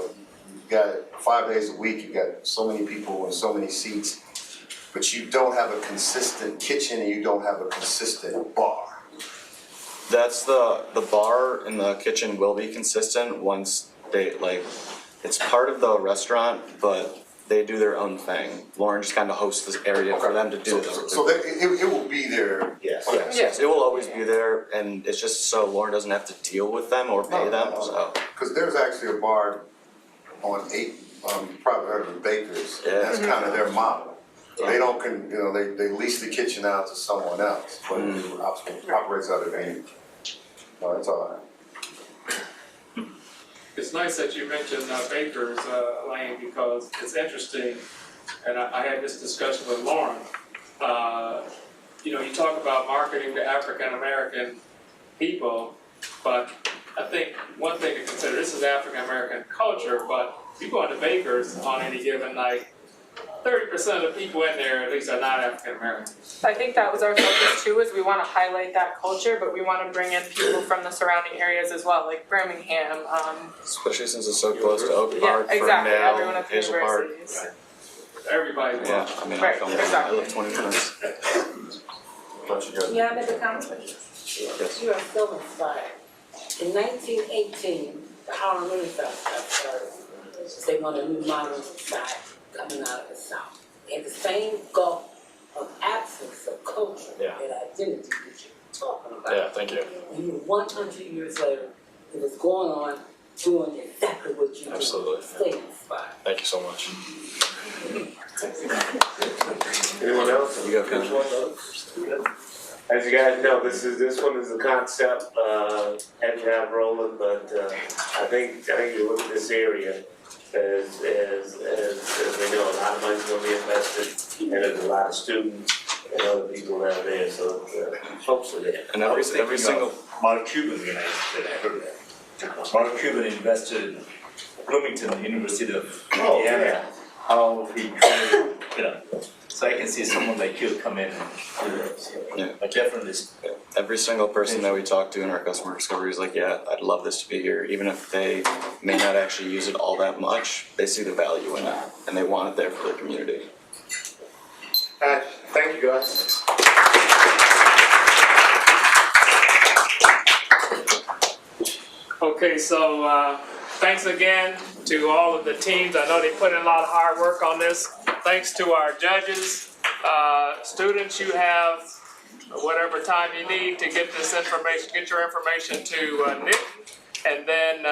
got 5 days a week, you got so many people and so many seats, but you don't have a consistent kitchen and you don't have a consistent bar. That's the bar and the kitchen will be consistent once they, it's part of the restaurant, but they do their own thing. Lauren just kind of hosts this area for them to do this. So it will be there? Yes, it will always be there, and it's just so Lauren doesn't have to deal with them or pay them, so. Because there's actually a bar on 8, probably heard of the Bakers, and that's kind of their model. They don't, they lease the kitchen out to someone else, but it operates out of venue. No, that's all right. It's nice that you mentioned Baker's Lane, because it's interesting, and I had this discussion with Lauren. You talk about marketing to African American people, but I think one thing to consider, this is African American culture, but you go into Baker's on any given night, 30% of the people in there at least are not African American. I think that was our focus too, is we want to highlight that culture, but we want to bring in people from the surrounding areas as well, like Birmingham. Especially since it's so close to Oak Yeah, Park, exactly. Ferndale, Everyone at the Hazel Park. universities. Everybody. Yeah, I mean, Right, I come exactly. I live 20 minutes. Yeah, I make a comment. Yes. You are so inspired. In 1918, the Harlem Renaissance got started. They want a new modern society coming out of the South. They had the same gulf of absence of culture and identity that you're talking about. Yeah, thank you. And you're 100 years later, it is going on doing exactly what you do. Absolutely. Stay inspired. Thank you so much. Anyone else? You go, As you guys know, this one is a concept, hadn't got rolling, but I think you look at this area as we know, a lot of money's gonna be invested, and there's a lot of students and other people that are there, so hopefully there. And every single Mark Cuban, United States, I heard that. Mark Cuban invested in Bloomington, University of Indiana. Yeah. How he created, so I can see someone like you come in and but definitely. Every single person that we talk to in our customer discovery is like, yeah, I'd love this to be here. Even if they may not actually use it all that much, they see the value in it and they want it there for their community. Alright, thank you guys. Okay, so thanks again to all of the teams. I know they put in a lot of hard work on this. Thanks to our judges, students. You have whatever time you need to get this information, get your information to Nick, and then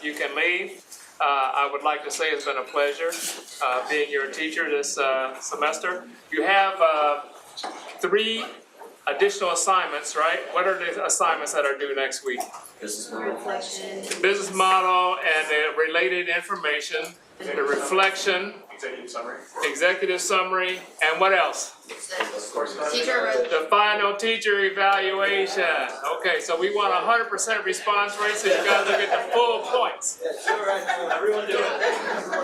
you can leave. I would like to say it's been a pleasure being your teacher this semester. You have 3 additional assignments, right? What are the assignments that are due next week? Business model and the related information, the reflection, executive summary, and what else? The final teacher evaluation. Okay, so we want 100% response rate, so you guys will get the full points. Everyone do it.